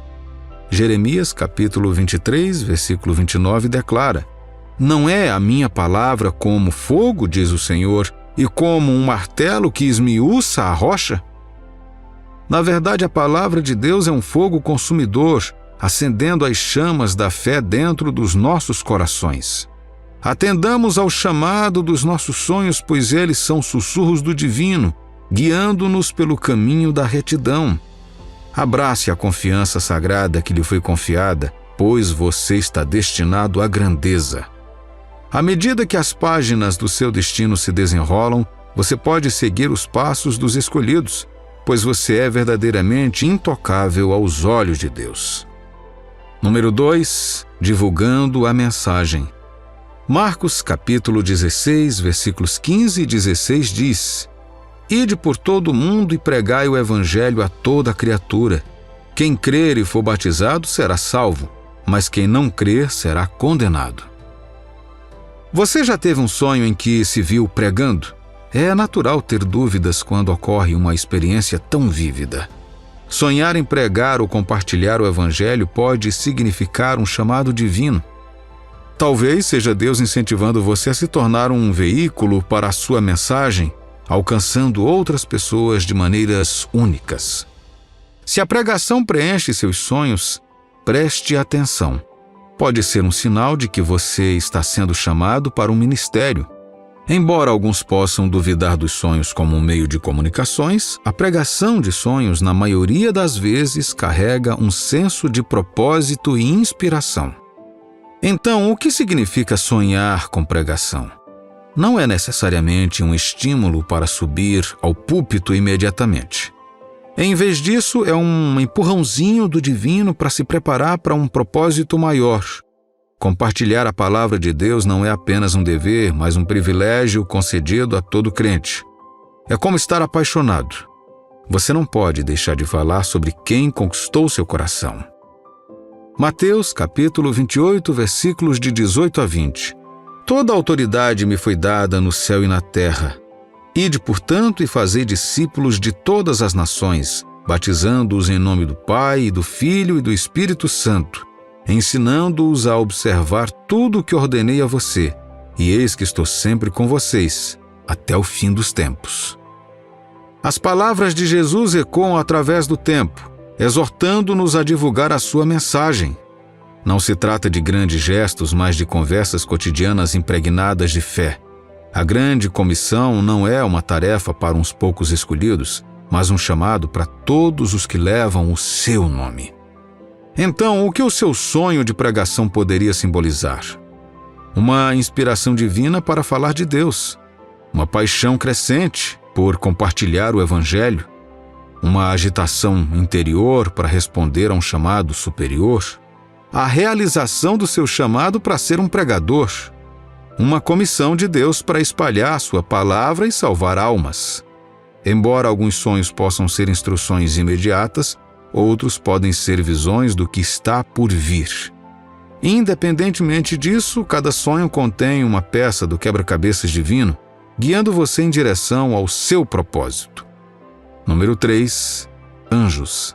Jeremias capítulo 23, versículo 29 declara: não é a minha palavra como fogo, diz o Senhor, e como um martelo que esmiuça a rocha? Na verdade, a palavra de Deus é um fogo consumidor, acendendo as chamas da fé dentro dos nossos corações. Atendamos ao chamado dos nossos sonhos, pois eles são sussurros do divino, guiando-nos pelo caminho da retidão. Abrace a confiança sagrada que lhe foi confiada, pois você está destinado à grandeza. À medida que as páginas do seu destino se desenrolam, você pode seguir os passos dos escolhidos, pois você é verdadeiramente intocável aos olhos de Deus. Número 2. Divulgando a mensagem. Marcos capítulo 16, versículos 15 e 16 diz: ide por todo o mundo e pregai o evangelho a toda criatura. Quem crer e for batizado será salvo, mas quem não crer será condenado. Você já teve um sonho em que se viu pregando? É natural ter dúvidas quando ocorre uma experiência tão vívida. Sonhar em pregar ou compartilhar o evangelho pode significar um chamado divino. Talvez seja Deus incentivando você a se tornar um veículo para a sua mensagem, alcançando outras pessoas de maneiras únicas. Se a pregação preenche seus sonhos, preste atenção. Pode ser um sinal de que você está sendo chamado para um ministério. Embora alguns possam duvidar dos sonhos como um meio de comunicações, a pregação de sonhos, na maioria das vezes, carrega um senso de propósito e inspiração. Então, o que significa sonhar com pregação? Não é necessariamente um estímulo para subir ao púlpito imediatamente. Em vez disso, é um empurrãozinho do divino para se preparar para um propósito maior. Compartilhar a palavra de Deus não é apenas um dever, mas um privilégio concedido a todo crente. É como estar apaixonado. Você não pode deixar de falar sobre quem conquistou seu coração. Mateus capítulo 28, versículos de 18 a 20. Toda autoridade me foi dada no céu e na terra. Ide, portanto, e fazei discípulos de todas as nações, batizando-os em nome do Pai, e do Filho e do Espírito Santo, ensinando-os a observar tudo o que ordenei a você, e eis que estou sempre com vocês, até o fim dos tempos. As palavras de Jesus ecoam através do tempo, exortando-nos a divulgar a sua mensagem. Não se trata de grandes gestos, mas de conversas cotidianas impregnadas de fé. A grande comissão não é uma tarefa para uns poucos escolhidos, mas um chamado para todos os que levam o seu nome. Então, o que o seu sonho de pregação poderia simbolizar? Uma inspiração divina para falar de Deus, uma paixão crescente por compartilhar o Evangelho, uma agitação interior para responder a um chamado superior, a realização do seu chamado para ser um pregador, uma comissão de Deus para espalhar sua palavra e salvar almas. Embora alguns sonhos possam ser instruções imediatas, outros podem ser visões do que está por vir. Independentemente disso, cada sonho contém uma peça do quebra-cabeças divino, guiando você em direção ao seu propósito. Número 3. Anjos.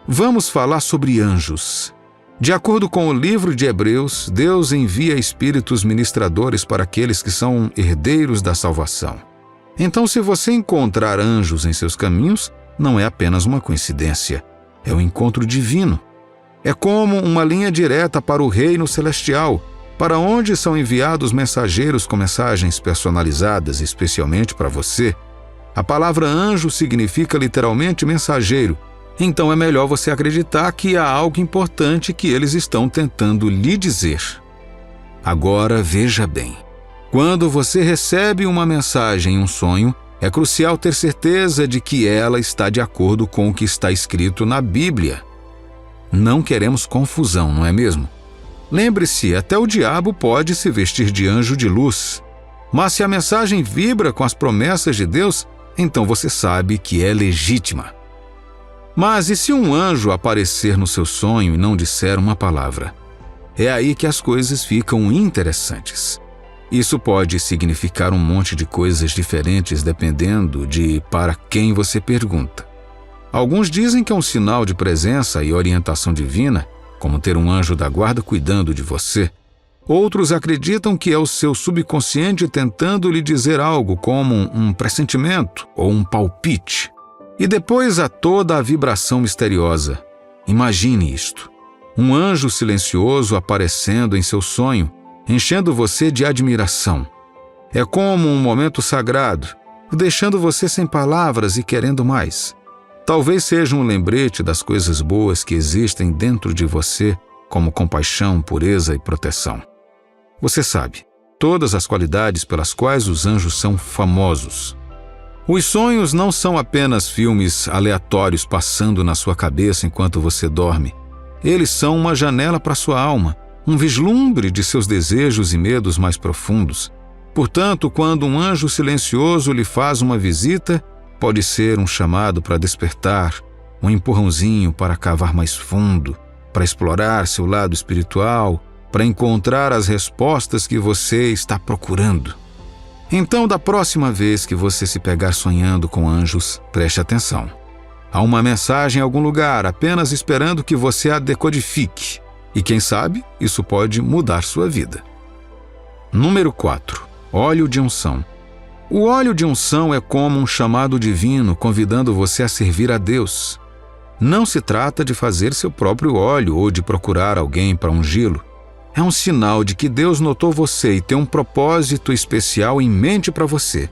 Vamos falar sobre anjos. De acordo com o livro de Hebreus, Deus envia espíritos ministradores para aqueles que são herdeiros da salvação. Então, se você encontrar anjos em seus caminhos, não é apenas uma coincidência, é um encontro divino. É como uma linha direta para o reino celestial, para onde são enviados mensageiros com mensagens personalizadas especialmente para você. A palavra anjo significa literalmente mensageiro, então é melhor você acreditar que há algo importante que eles estão tentando lhe dizer. Agora veja bem, quando você recebe uma mensagem em um sonho, é crucial ter certeza de que ela está de acordo com o que está escrito na Bíblia. Não queremos confusão, não é mesmo? Lembre-se, até o diabo pode se vestir de anjo de luz. Mas se a mensagem vibra com as promessas de Deus, então você sabe que é legítima. Mas e se um anjo aparecer no seu sonho e não disser uma palavra? É aí que as coisas ficam interessantes. Isso pode significar um monte de coisas diferentes dependendo de para quem você pergunta. Alguns dizem que é um sinal de presença e orientação divina, como ter um anjo da guarda cuidando de você. Outros acreditam que é o seu subconsciente tentando lhe dizer algo, como um pressentimento ou um palpite. E depois há toda a vibração misteriosa. Imagine isto: um anjo silencioso aparecendo em seu sonho, enchendo você de admiração. É como um momento sagrado, deixando você sem palavras e querendo mais. Talvez seja um lembrete das coisas boas que existem dentro de você, como compaixão, pureza e proteção. Você sabe, todas as qualidades pelas quais os anjos são famosos. Os sonhos não são apenas filmes aleatórios passando na sua cabeça enquanto você dorme. Eles são uma janela para sua alma, um vislumbre de seus desejos e medos mais profundos. Portanto, quando um anjo silencioso lhe faz uma visita, pode ser um chamado para despertar, um empurrãozinho para cavar mais fundo, para explorar seu lado espiritual, para encontrar as respostas que você está procurando. Então, da próxima vez que você se pegar sonhando com anjos, preste atenção. Há uma mensagem em algum lugar apenas esperando que você a decodifique. E quem sabe, isso pode mudar sua vida. Número 4. Óleo de unção. O óleo de unção é como um chamado divino convidando você a servir a Deus. Não se trata de fazer seu próprio óleo ou de procurar alguém para ungí-lo. É um sinal de que Deus notou você e tem um propósito especial em mente para você.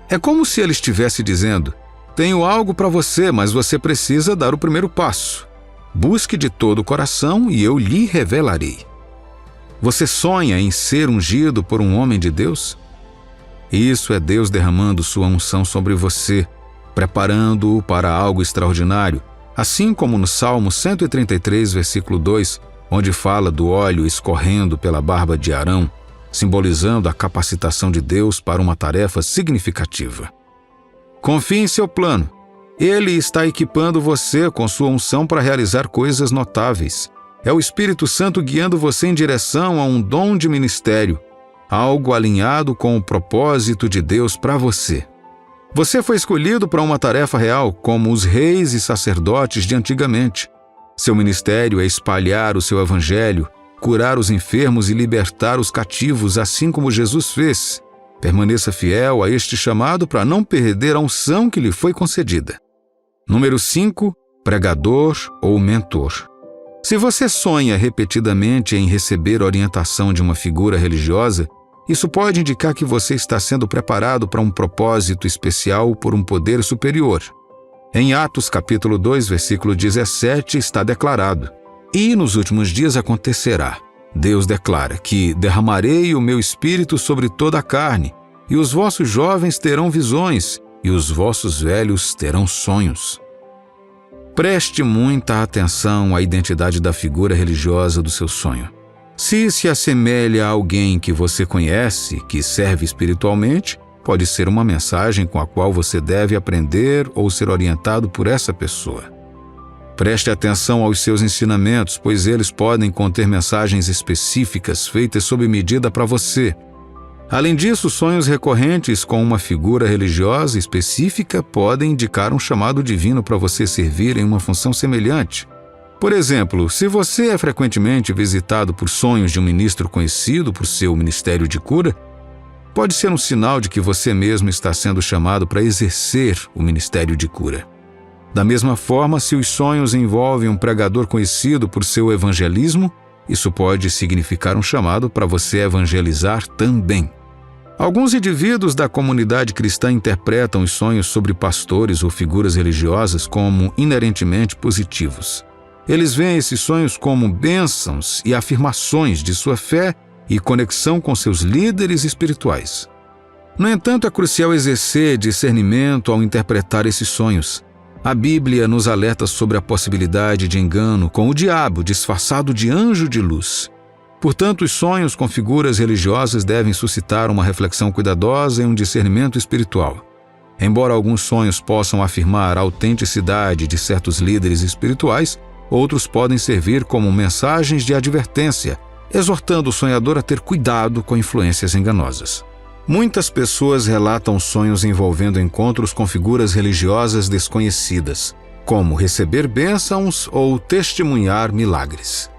É como se Ele estivesse dizendo: tenho algo para você, mas você precisa dar o primeiro passo. Busque de todo o coração e eu lhe revelarei. Você sonha em ser ungido por um homem de Deus? Isso é Deus derramando sua unção sobre você, preparando-o para algo extraordinário, assim como no Salmo 133, versículo 2, onde fala do óleo escorrendo pela barba de Arão, simbolizando a capacitação de Deus para uma tarefa significativa. Confie em seu plano. Ele está equipando você com sua unção para realizar coisas notáveis. É o Espírito Santo guiando você em direção a um dom de ministério, algo alinhado com o propósito de Deus para você. Você foi escolhido para uma tarefa real, como os reis e sacerdotes de antigamente. Seu ministério é espalhar o seu evangelho, curar os enfermos e libertar os cativos, assim como Jesus fez. Permaneça fiel a este chamado para não perder a unção que lhe foi concedida. Número 5. Pregador ou mentor. Se você sonha repetidamente em receber orientação de uma figura religiosa, isso pode indicar que você está sendo preparado para um propósito especial por um poder superior. Em Atos capítulo 2, versículo 17, está declarado: "E nos últimos dias acontecerá, Deus declara, que derramarei o meu espírito sobre toda a carne, e os vossos jovens terão visões, e os vossos velhos terão sonhos." Preste muita atenção à identidade da figura religiosa do seu sonho. Se assemelha a alguém que você conhece, que serve espiritualmente, pode ser uma mensagem com a qual você deve aprender ou ser orientado por essa pessoa. Preste atenção aos seus ensinamentos, pois eles podem conter mensagens específicas feitas sob medida para você. Além disso, sonhos recorrentes com uma figura religiosa específica podem indicar um chamado divino para você servir em uma função semelhante. Por exemplo, se você é frequentemente visitado por sonhos de um ministro conhecido por seu ministério de cura, pode ser um sinal de que você mesmo está sendo chamado para exercer o ministério de cura. Da mesma forma, se os sonhos envolvem um pregador conhecido por seu evangelismo, isso pode significar um chamado para você evangelizar também. Alguns indivíduos da comunidade cristã interpretam os sonhos sobre pastores ou figuras religiosas como inerentemente positivos. Eles veem esses sonhos como bênçãos e afirmações de sua fé e conexão com seus líderes espirituais. No entanto, é crucial exercer discernimento ao interpretar esses sonhos. A Bíblia nos alerta sobre a possibilidade de engano com o diabo disfarçado de anjo de luz. Portanto, os sonhos com figuras religiosas devem suscitar uma reflexão cuidadosa e um discernimento espiritual. Embora alguns sonhos possam afirmar a autenticidade de certos líderes espirituais, outros podem servir como mensagens de advertência, exortando o sonhador a ter cuidado com influências enganosas. Muitas pessoas relatam sonhos envolvendo encontros com figuras religiosas desconhecidas, como receber bênçãos ou testemunhar milagres.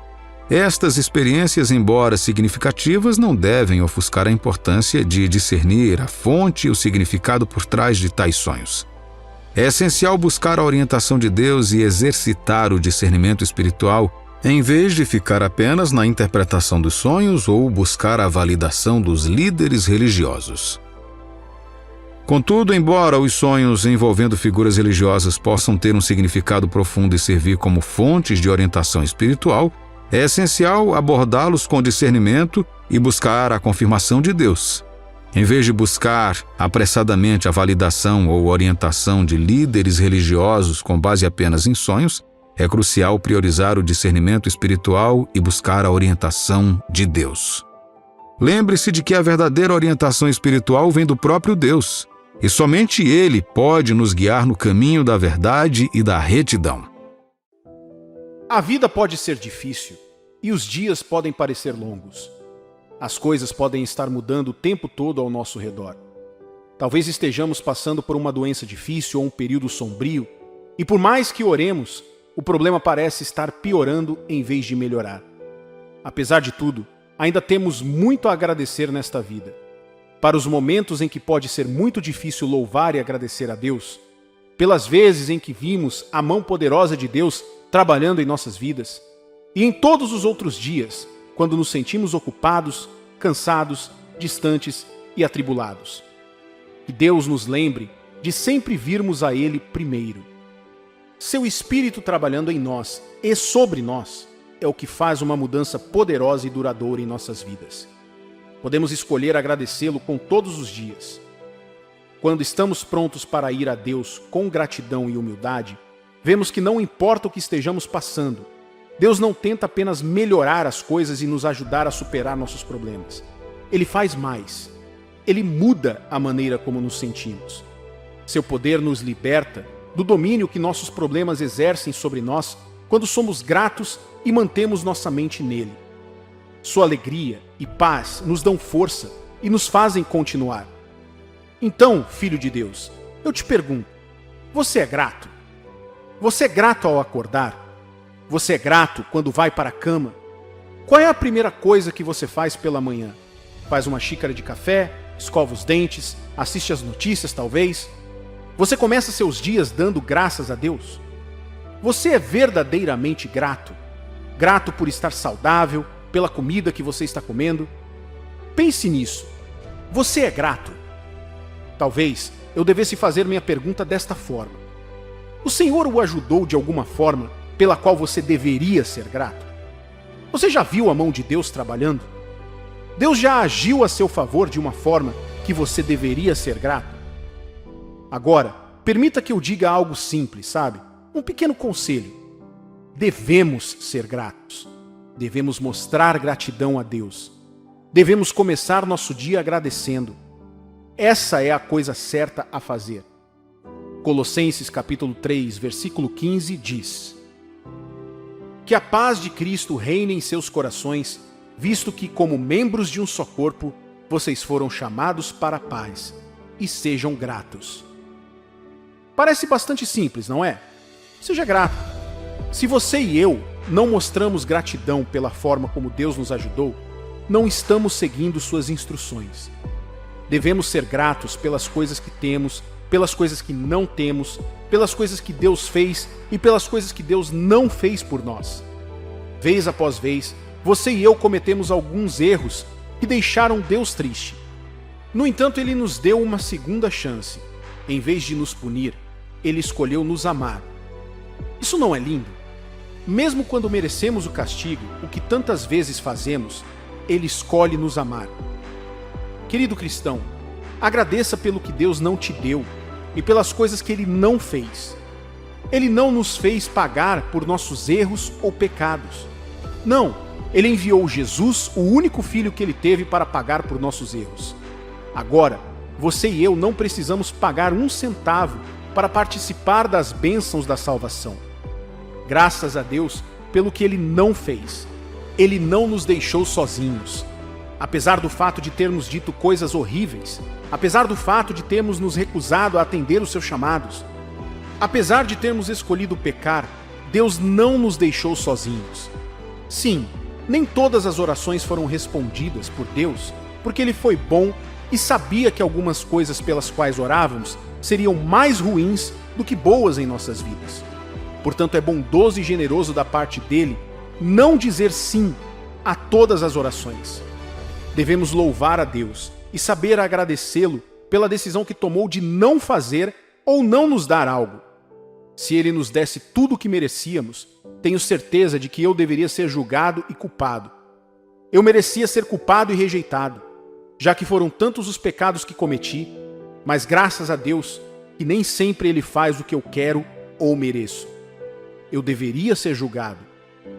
Estas experiências, embora significativas, não devem ofuscar a importância de discernir a fonte e o significado por trás de tais sonhos. É essencial buscar a orientação de Deus e exercitar o discernimento espiritual, em vez de ficar apenas na interpretação dos sonhos ou buscar a validação dos líderes religiosos. Contudo, embora os sonhos envolvendo figuras religiosas possam ter um significado profundo e servir como fontes de orientação espiritual, é essencial abordá-los com discernimento e buscar a confirmação de Deus. Em vez de buscar apressadamente a validação ou orientação de líderes religiosos com base apenas em sonhos, é crucial priorizar o discernimento espiritual e buscar a orientação de Deus. Lembre-se de que a verdadeira orientação espiritual vem do próprio Deus, e somente Ele pode nos guiar no caminho da verdade e da retidão. A vida pode ser difícil e os dias podem parecer longos. As coisas podem estar mudando o tempo todo ao nosso redor. Talvez estejamos passando por uma doença difícil ou um período sombrio, e por mais que oremos, o problema parece estar piorando em vez de melhorar. Apesar de tudo, ainda temos muito a agradecer nesta vida. Para os momentos em que pode ser muito difícil louvar e agradecer a Deus, pelas vezes em que vimos a mão poderosa de Deus trabalhando em nossas vidas, e em todos os outros dias, quando nos sentimos ocupados, cansados, distantes e atribulados. Que Deus nos lembre de sempre virmos a Ele primeiro. Seu Espírito trabalhando em nós e sobre nós é o que faz uma mudança poderosa e duradoura em nossas vidas. Podemos escolher agradecê-lo com todos os dias. Quando estamos prontos para ir a Deus com gratidão e humildade, vemos que não importa o que estejamos passando, Deus não tenta apenas melhorar as coisas e nos ajudar a superar nossos problemas. Ele faz mais. Ele muda a maneira como nos sentimos. Seu poder nos liberta do domínio que nossos problemas exercem sobre nós quando somos gratos e mantemos nossa mente nele. Sua alegria e paz nos dão força e nos fazem continuar. Então, filho de Deus, eu te pergunto, você é grato? Você é grato ao acordar? Você é grato quando vai para a cama? Qual é a primeira coisa que você faz pela manhã? Faz uma xícara de café, escova os dentes, assiste às notícias talvez? Você começa seus dias dando graças a Deus? Você é verdadeiramente grato? Grato por estar saudável, pela comida que você está comendo? Pense nisso. Você é grato? Talvez eu devesse fazer minha pergunta desta forma. O Senhor o ajudou de alguma forma pela qual você deveria ser grato? Você já viu a mão de Deus trabalhando? Deus já agiu a seu favor de uma forma que você deveria ser grato? Agora, permita que eu diga algo simples, sabe? Um pequeno conselho. Devemos ser gratos. Devemos mostrar gratidão a Deus. Devemos começar nosso dia agradecendo. Essa é a coisa certa a fazer. Colossenses capítulo 3, versículo 15 diz: Que a paz de Cristo reine em seus corações, visto que, como membros de um só corpo, vocês foram chamados para a paz, e sejam gratos. Parece bastante simples, não é? Seja grato. Se você e eu não mostramos gratidão pela forma como Deus nos ajudou, não estamos seguindo suas instruções. Devemos ser gratos pelas coisas que temos, pelas coisas que não temos, pelas coisas que Deus fez e pelas coisas que Deus não fez por nós. Vez após vez, você e eu cometemos alguns erros que deixaram Deus triste. No entanto, Ele nos deu uma segunda chance. Em vez de nos punir, Ele escolheu nos amar. Isso não é lindo? Mesmo quando merecemos o castigo, o que tantas vezes fazemos, Ele escolhe nos amar. Querido cristão, agradeça pelo que Deus não te deu e pelas coisas que Ele não fez. Ele não nos fez pagar por nossos erros ou pecados. Não, Ele enviou Jesus, o único filho que Ele teve para pagar por nossos erros. Agora, você e eu não precisamos pagar um centavo para participar das bênçãos da salvação. Graças a Deus pelo que Ele não fez. Ele não nos deixou sozinhos. Apesar do fato de termos dito coisas horríveis, apesar do fato de termos nos recusado a atender os seus chamados, apesar de termos escolhido pecar, Deus não nos deixou sozinhos. Sim, nem todas as orações foram respondidas por Deus, porque Ele foi bom e sabia que algumas coisas pelas quais orávamos seriam mais ruins do que boas em nossas vidas. Portanto, é bondoso e generoso da parte dele não dizer sim a todas as orações. Devemos louvar a Deus e saber agradecê-lo pela decisão que tomou de não fazer ou não nos dar algo. Se Ele nos desse tudo o que merecíamos, tenho certeza de que eu deveria ser julgado e culpado. Eu merecia ser culpado e rejeitado, já que foram tantos os pecados que cometi, mas graças a Deus que nem sempre Ele faz o que eu quero ou mereço. Eu deveria ser julgado,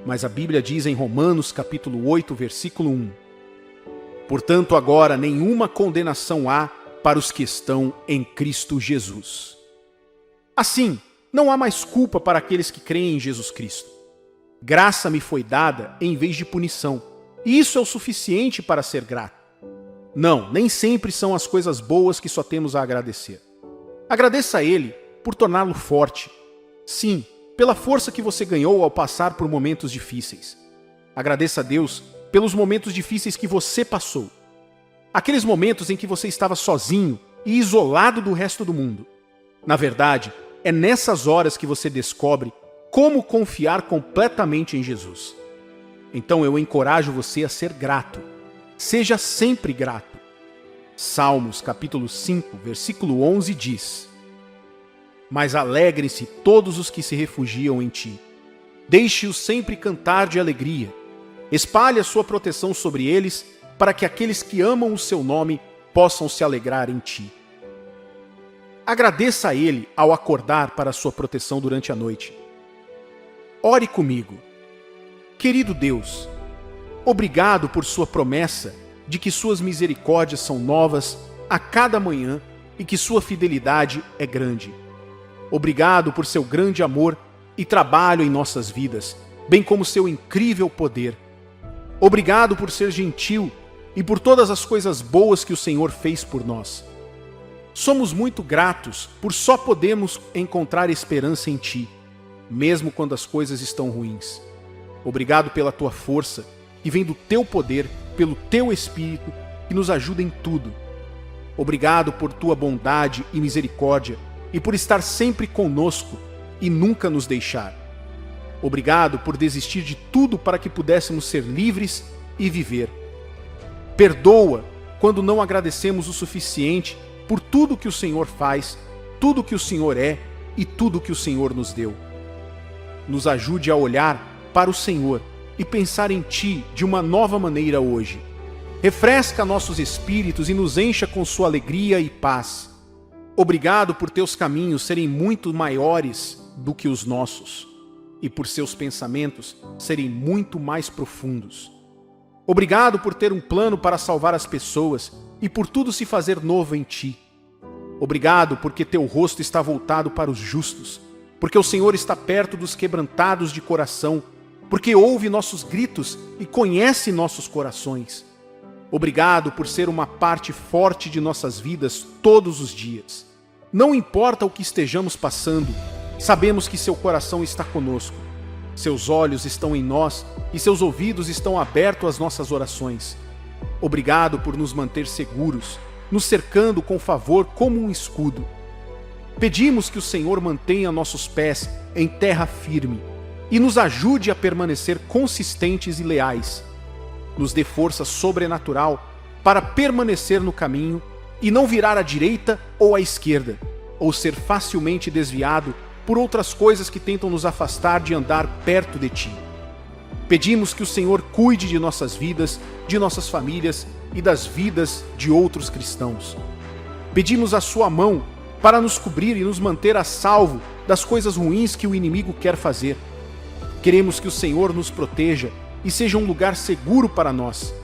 mas a Bíblia diz em Romanos capítulo 8, versículo 1: Portanto, agora nenhuma condenação há para os que estão em Cristo Jesus. Assim, não há mais culpa para aqueles que creem em Jesus Cristo. Graça me foi dada em vez de punição, e isso é o suficiente para ser grato. Não, nem sempre são as coisas boas que só temos a agradecer. Agradeça a Ele por torná-lo forte. Sim, pela força que você ganhou ao passar por momentos difíceis. Agradeça a Deus pelos momentos difíceis que você passou. Aqueles momentos em que você estava sozinho e isolado do resto do mundo. Na verdade, é nessas horas que você descobre como confiar completamente em Jesus. Então eu encorajo você a ser grato. Seja sempre grato. Salmos capítulo 5, versículo 11 diz: Mas alegrem-se todos os que se refugiam em ti. Deixe-os sempre cantar de alegria. Espalhe a sua proteção sobre eles, para que aqueles que amam o seu nome possam se alegrar em ti. Agradeça a Ele ao acordar para a sua proteção durante a noite. Ore comigo. Querido Deus, obrigado por sua promessa de que suas misericórdias são novas a cada manhã e que sua fidelidade é grande. Obrigado por seu grande amor e trabalho em nossas vidas, bem como seu incrível poder. Obrigado por ser gentil e por todas as coisas boas que o Senhor fez por nós. Somos muito gratos por só podermos encontrar esperança em Ti, mesmo quando as coisas estão ruins. Obrigado pela Tua força, que vem do Teu poder, pelo Teu Espírito, que nos ajuda em tudo. Obrigado por Tua bondade e misericórdia, e por estar sempre conosco e nunca nos deixar. Obrigado por desistir de tudo para que pudéssemos ser livres e viver. Perdoa quando não agradecemos o suficiente por tudo que o Senhor faz, tudo que o Senhor é e tudo que o Senhor nos deu. Nos ajude a olhar para o Senhor e pensar em Ti de uma nova maneira hoje. Refresca nossos espíritos e nos encha com sua alegria e paz. Obrigado por Teus caminhos serem muito maiores do que os nossos e por seus pensamentos serem muito mais profundos. Obrigado por ter um plano para salvar as pessoas e por tudo se fazer novo em Ti. Obrigado porque Teu rosto está voltado para os justos, porque o Senhor está perto dos quebrantados de coração, porque ouve nossos gritos e conhece nossos corações. Obrigado por ser uma parte forte de nossas vidas todos os dias. Não importa o que estejamos passando, sabemos que Seu coração está conosco. Seus olhos estão em nós e Seus ouvidos estão abertos às nossas orações. Obrigado por nos manter seguros, nos cercando com favor como um escudo. Pedimos que o Senhor mantenha nossos pés em terra firme e nos ajude a permanecer consistentes e leais. Nos dê força sobrenatural para permanecer no caminho e não virar à direita ou à esquerda, ou ser facilmente desviado por outras coisas que tentam nos afastar de andar perto de Ti. Pedimos que o Senhor cuide de nossas vidas, de nossas famílias e das vidas de outros cristãos. Pedimos a Sua mão para nos cobrir e nos manter a salvo das coisas ruins que o inimigo quer fazer. Queremos que o Senhor nos proteja e seja um lugar seguro para nós.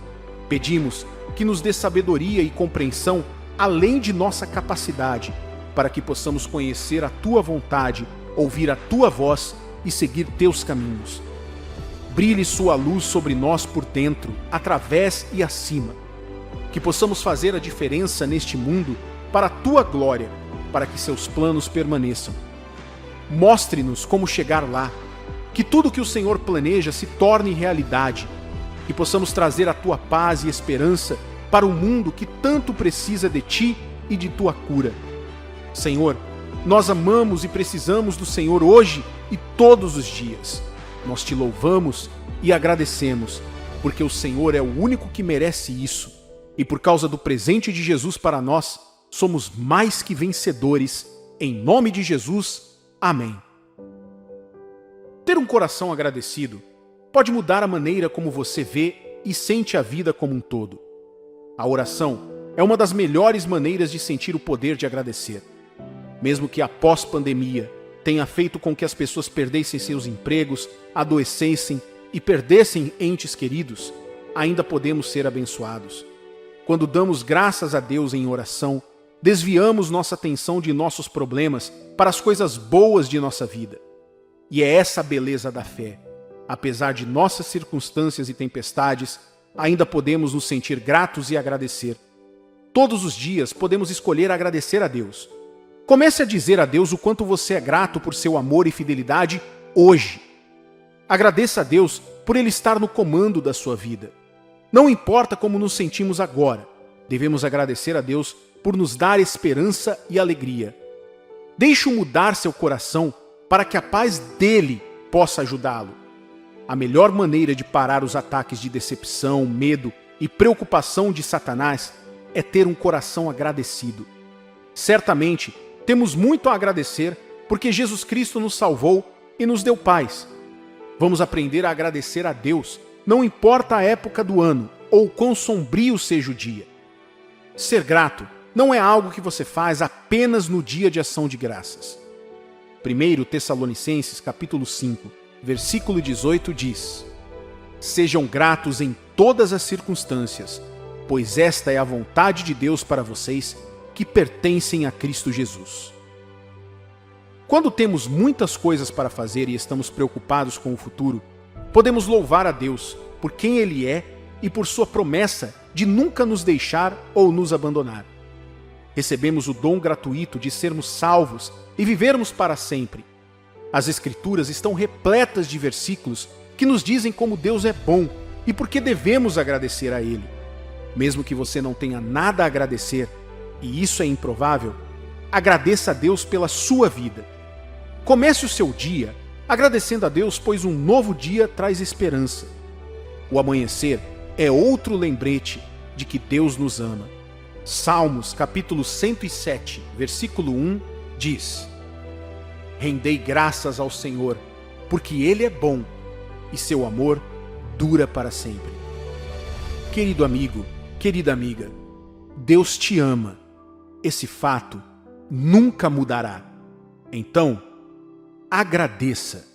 Pedimos que nos dê sabedoria e compreensão além de nossa capacidade, para que possamos conhecer a Tua vontade, ouvir a Tua voz e seguir Teus caminhos. Brilhe Sua luz sobre nós por dentro, através e acima. Que possamos fazer a diferença neste mundo para a Tua glória, para que Seus planos permaneçam. Mostre-nos como chegar lá, que tudo que o Senhor planeja se torne realidade, que possamos trazer a Tua paz e esperança para o mundo que tanto precisa de Ti e de Tua cura. Senhor, nós amamos e precisamos do Senhor hoje e todos os dias. Nós Te louvamos e agradecemos, porque o Senhor é o único que merece isso, e por causa do presente de Jesus para nós, somos mais que vencedores. Em nome de Jesus, amém. Ter um coração agradecido pode mudar a maneira como você vê e sente a vida como um todo. A oração é uma das melhores maneiras de sentir o poder de agradecer. Mesmo que a pós-pandemia tenha feito com que as pessoas perdessem seus empregos, adoecessem e perdessem entes queridos, ainda podemos ser abençoados. Quando damos graças a Deus em oração, desviamos nossa atenção de nossos problemas para as coisas boas de nossa vida. E é essa a beleza da fé. Apesar de nossas circunstâncias e tempestades, ainda podemos nos sentir gratos e agradecer. Todos os dias podemos escolher agradecer a Deus. Comece a dizer a Deus o quanto você é grato por seu amor e fidelidade hoje. Agradeça a Deus por Ele estar no comando da sua vida. Não importa como nos sentimos agora, devemos agradecer a Deus por nos dar esperança e alegria. Deixe-o mudar seu coração para que a paz dele possa ajudá-lo. A melhor maneira de parar os ataques de decepção, medo e preocupação de Satanás é ter um coração agradecido. Certamente, temos muito a agradecer porque Jesus Cristo nos salvou e nos deu paz. Vamos aprender a agradecer a Deus, não importa a época do ano ou quão sombrio seja o dia. Ser grato não é algo que você faz apenas no dia de ação de graças. 1 Tessalonicenses capítulo 5, versículo 18 diz: Sejam gratos em todas as circunstâncias, pois esta é a vontade de Deus para vocês que pertencem a Cristo Jesus. Quando temos muitas coisas para fazer e estamos preocupados com o futuro, podemos louvar a Deus por quem Ele é e por sua promessa de nunca nos deixar ou nos abandonar. Recebemos o dom gratuito de sermos salvos e vivermos para sempre. As Escrituras estão repletas de versículos que nos dizem como Deus é bom e por que devemos agradecer a Ele. Mesmo que você não tenha nada a agradecer, e isso é improvável, agradeça a Deus pela sua vida. Comece o seu dia agradecendo a Deus, pois um novo dia traz esperança. O amanhecer é outro lembrete de que Deus nos ama. Salmos, capítulo 107, versículo 1, diz: Rendei graças ao Senhor, porque Ele é bom e seu amor dura para sempre. Querido amigo, querida amiga, Deus te ama. Esse fato nunca mudará. Então, agradeça.